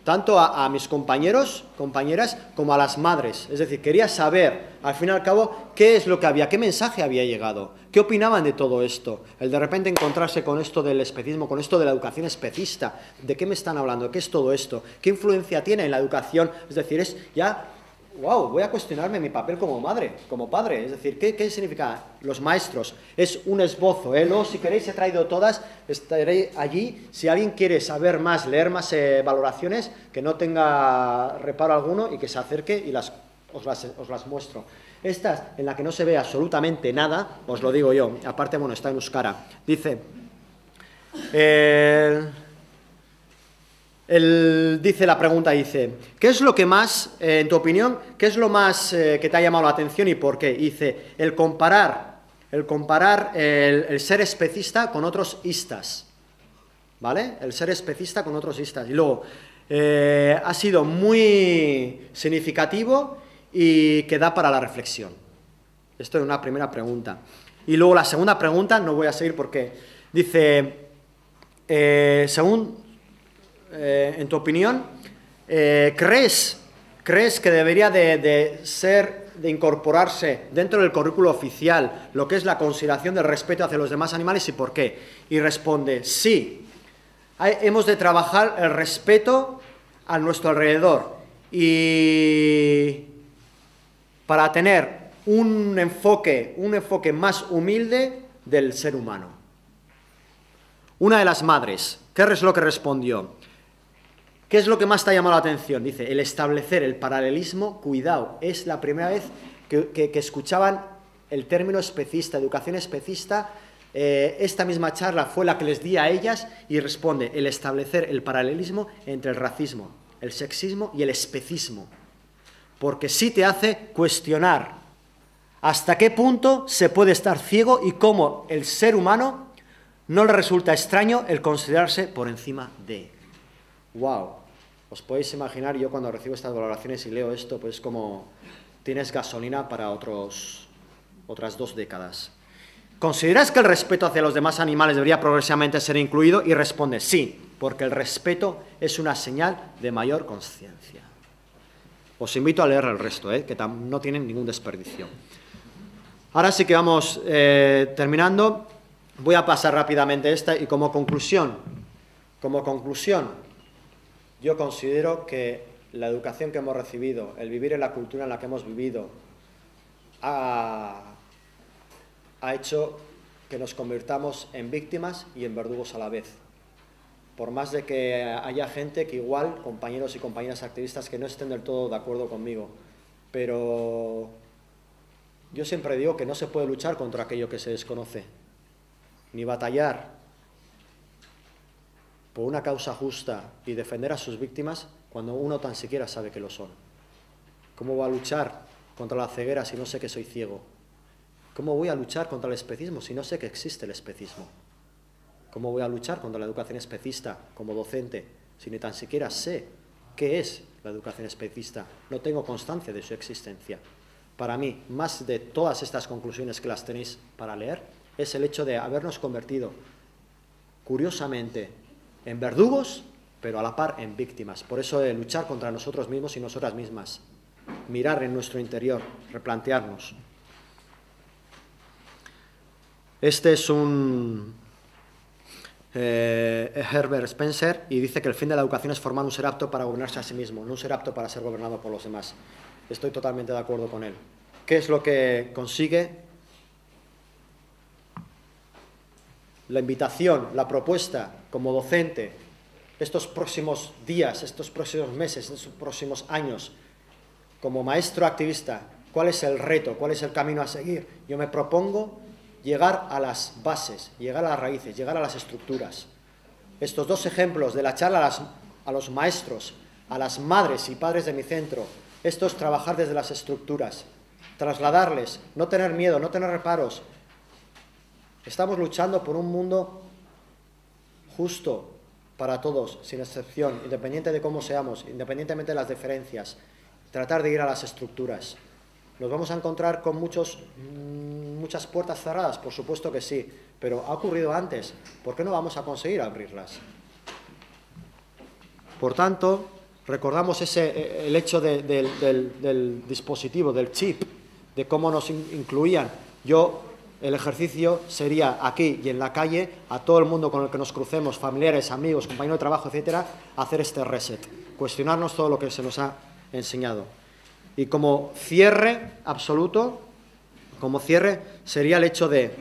S1: tanto a mis compañeros, compañeras, como a las madres. Es decir, quería saber, al fin y al cabo, qué es lo que había, qué mensaje había llegado, qué opinaban de todo esto. El de repente encontrarse con esto del especismo, con esto de la educación especista, ¿de qué me están hablando? ¿Qué es todo esto? ¿Qué influencia tiene en la educación? Es decir, es ya... ¡Wow! Voy a cuestionarme mi papel como madre, como padre. Es decir, ¿qué significa los maestros? Es un esbozo, Luego, si queréis, he traído todas, estaré allí. Si alguien quiere saber más, leer más valoraciones, que no tenga reparo alguno y que se acerque y os las muestro. Estas, en la que no se ve absolutamente nada, os lo digo yo. Aparte, bueno, está en euskara. Dice... la pregunta dice, ¿qué es lo que más, en tu opinión, qué es lo más que te ha llamado la atención y por qué? Dice, el comparar el ser especista con otros istas, ¿vale? El ser especista con otros istas. Y luego, ha sido muy significativo y que da para la reflexión. Esto es una primera pregunta. Y luego la segunda pregunta, no voy a seguir porque dice, en tu opinión, ¿crees que debería de incorporarse dentro del currículo oficial lo que es la consideración del respeto hacia los demás animales y por qué? Y responde, sí, hemos de trabajar el respeto a nuestro alrededor y para tener un enfoque más humilde del ser humano. Una de las madres, ¿qué es lo que respondió? ¿Qué es lo que más te ha llamado la atención? Dice, el establecer el paralelismo, cuidado, es la primera vez que escuchaban el término especista, educación especista,
S2: esta misma charla fue la que les di a ellas y responde el establecer el paralelismo entre el racismo, el sexismo y el especismo. Porque sí te hace cuestionar hasta qué punto se puede estar ciego y cómo el ser humano no le resulta extraño el considerarse por encima de. ¡Wow! Os podéis imaginar, yo cuando recibo estas valoraciones y leo esto, pues como tienes gasolina para otras 2 décadas. ¿Consideras que el respeto hacia los demás animales debería progresivamente ser incluido? Y responde sí, porque el respeto es una señal de mayor conciencia. Os invito a leer el resto, que no tienen ningún desperdicio. Ahora sí que vamos terminando. Voy a pasar rápidamente esta y como conclusión, yo considero que la educación que hemos recibido, el vivir en la cultura en la que hemos vivido, ha hecho que nos convirtamos en víctimas y en verdugos a la vez. Por más de que haya gente que igual, compañeros y compañeras activistas, que no estén del todo de acuerdo conmigo, pero yo siempre digo que no se puede luchar contra aquello que se desconoce, ni batallar por una causa justa y defender a sus víctimas cuando uno tan siquiera sabe que lo son. ¿Cómo voy a luchar contra la ceguera si no sé que soy ciego? ¿Cómo voy a luchar contra el especismo si no sé que existe el especismo? ¿Cómo voy a luchar contra la educación especista como docente si ni tan siquiera sé qué es la educación especista? No tengo constancia de su existencia. Para mí, más de todas estas conclusiones que las tenéis para leer, es el hecho de habernos convertido, curiosamente, en verdugos, pero a la par en víctimas. Por eso de luchar contra nosotros mismos y nosotras mismas. Mirar en nuestro interior, replantearnos. Este es un Herbert Spencer y dice que el fin de la educación es formar un ser apto para gobernarse a sí mismo, no un ser apto para ser gobernado por los demás. Estoy totalmente de acuerdo con él. ¿Qué es lo que consigue? La invitación, la propuesta como docente, estos próximos días, estos próximos meses, estos próximos años, como maestro activista, ¿cuál es el reto? ¿Cuál es el camino a seguir? Yo me propongo llegar a las bases, llegar a las raíces, llegar a las estructuras. Estos 2 ejemplos de la charla a los maestros, a las madres y padres de mi centro, esto es trabajar desde las estructuras, trasladarles, no tener miedo, no tener reparos. Estamos luchando por un mundo justo para todos, sin excepción, independiente de cómo seamos, independientemente de las diferencias, tratar de ir a las estructuras. ¿Nos vamos a encontrar con muchas puertas cerradas? Por supuesto que sí, pero ha ocurrido antes. ¿Por qué no vamos a conseguir abrirlas? Por tanto, recordamos el hecho del dispositivo, del chip, de cómo nos incluían. El ejercicio sería aquí y en la calle, a todo el mundo con el que nos crucemos, familiares, amigos, compañeros de trabajo, etcétera, hacer este reset, cuestionarnos todo lo que se nos ha enseñado. Y como cierre absoluto, sería el hecho de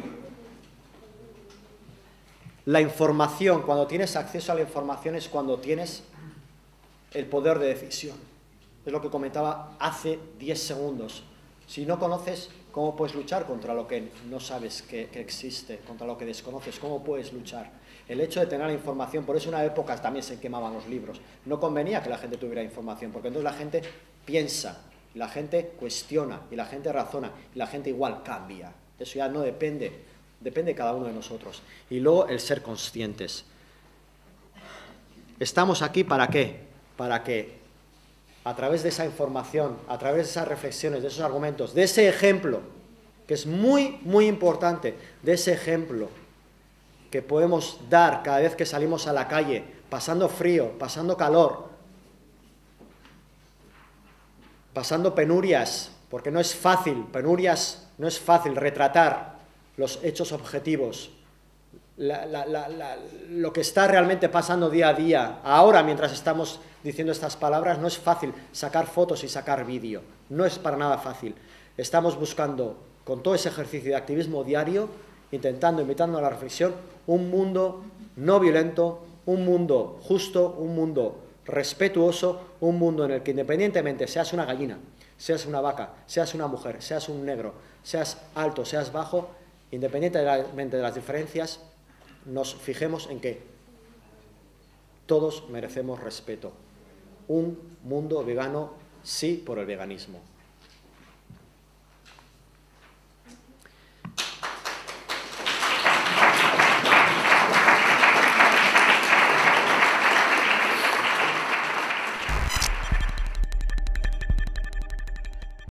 S2: la información. Cuando tienes acceso a la información es cuando tienes el poder de decisión. Es lo que comentaba hace 10 segundos. Si no conoces, ¿cómo puedes luchar contra lo que no sabes que existe, contra lo que desconoces? ¿Cómo puedes luchar? El hecho de tener la información, por eso en una época también se quemaban los libros. No convenía que la gente tuviera información, porque entonces la gente piensa, la gente cuestiona, y la gente razona, y la gente igual cambia. Eso ya no depende de cada uno de nosotros. Y luego el ser conscientes. ¿Estamos aquí para qué? Para que a través de esa información, a través de esas reflexiones, de esos argumentos, de ese ejemplo, que es muy, muy importante, de ese ejemplo que podemos dar cada vez que salimos a la calle, pasando frío, pasando calor, pasando penurias, porque no es fácil, penurias, no es fácil retratar los hechos objetivos, lo que está realmente pasando día a día. Ahora, mientras estamos diciendo estas palabras, no es fácil sacar fotos y sacar vídeo, no es para nada fácil. Estamos buscando, con todo ese ejercicio de activismo diario, invitando a la reflexión, un mundo no violento, un mundo justo, un mundo respetuoso, un mundo en el que independientemente seas una gallina, seas una vaca, seas una mujer, seas un negro, seas alto, seas bajo, independientemente de las diferencias, nos fijemos en que todos merecemos respeto. Un mundo vegano, sí por el veganismo.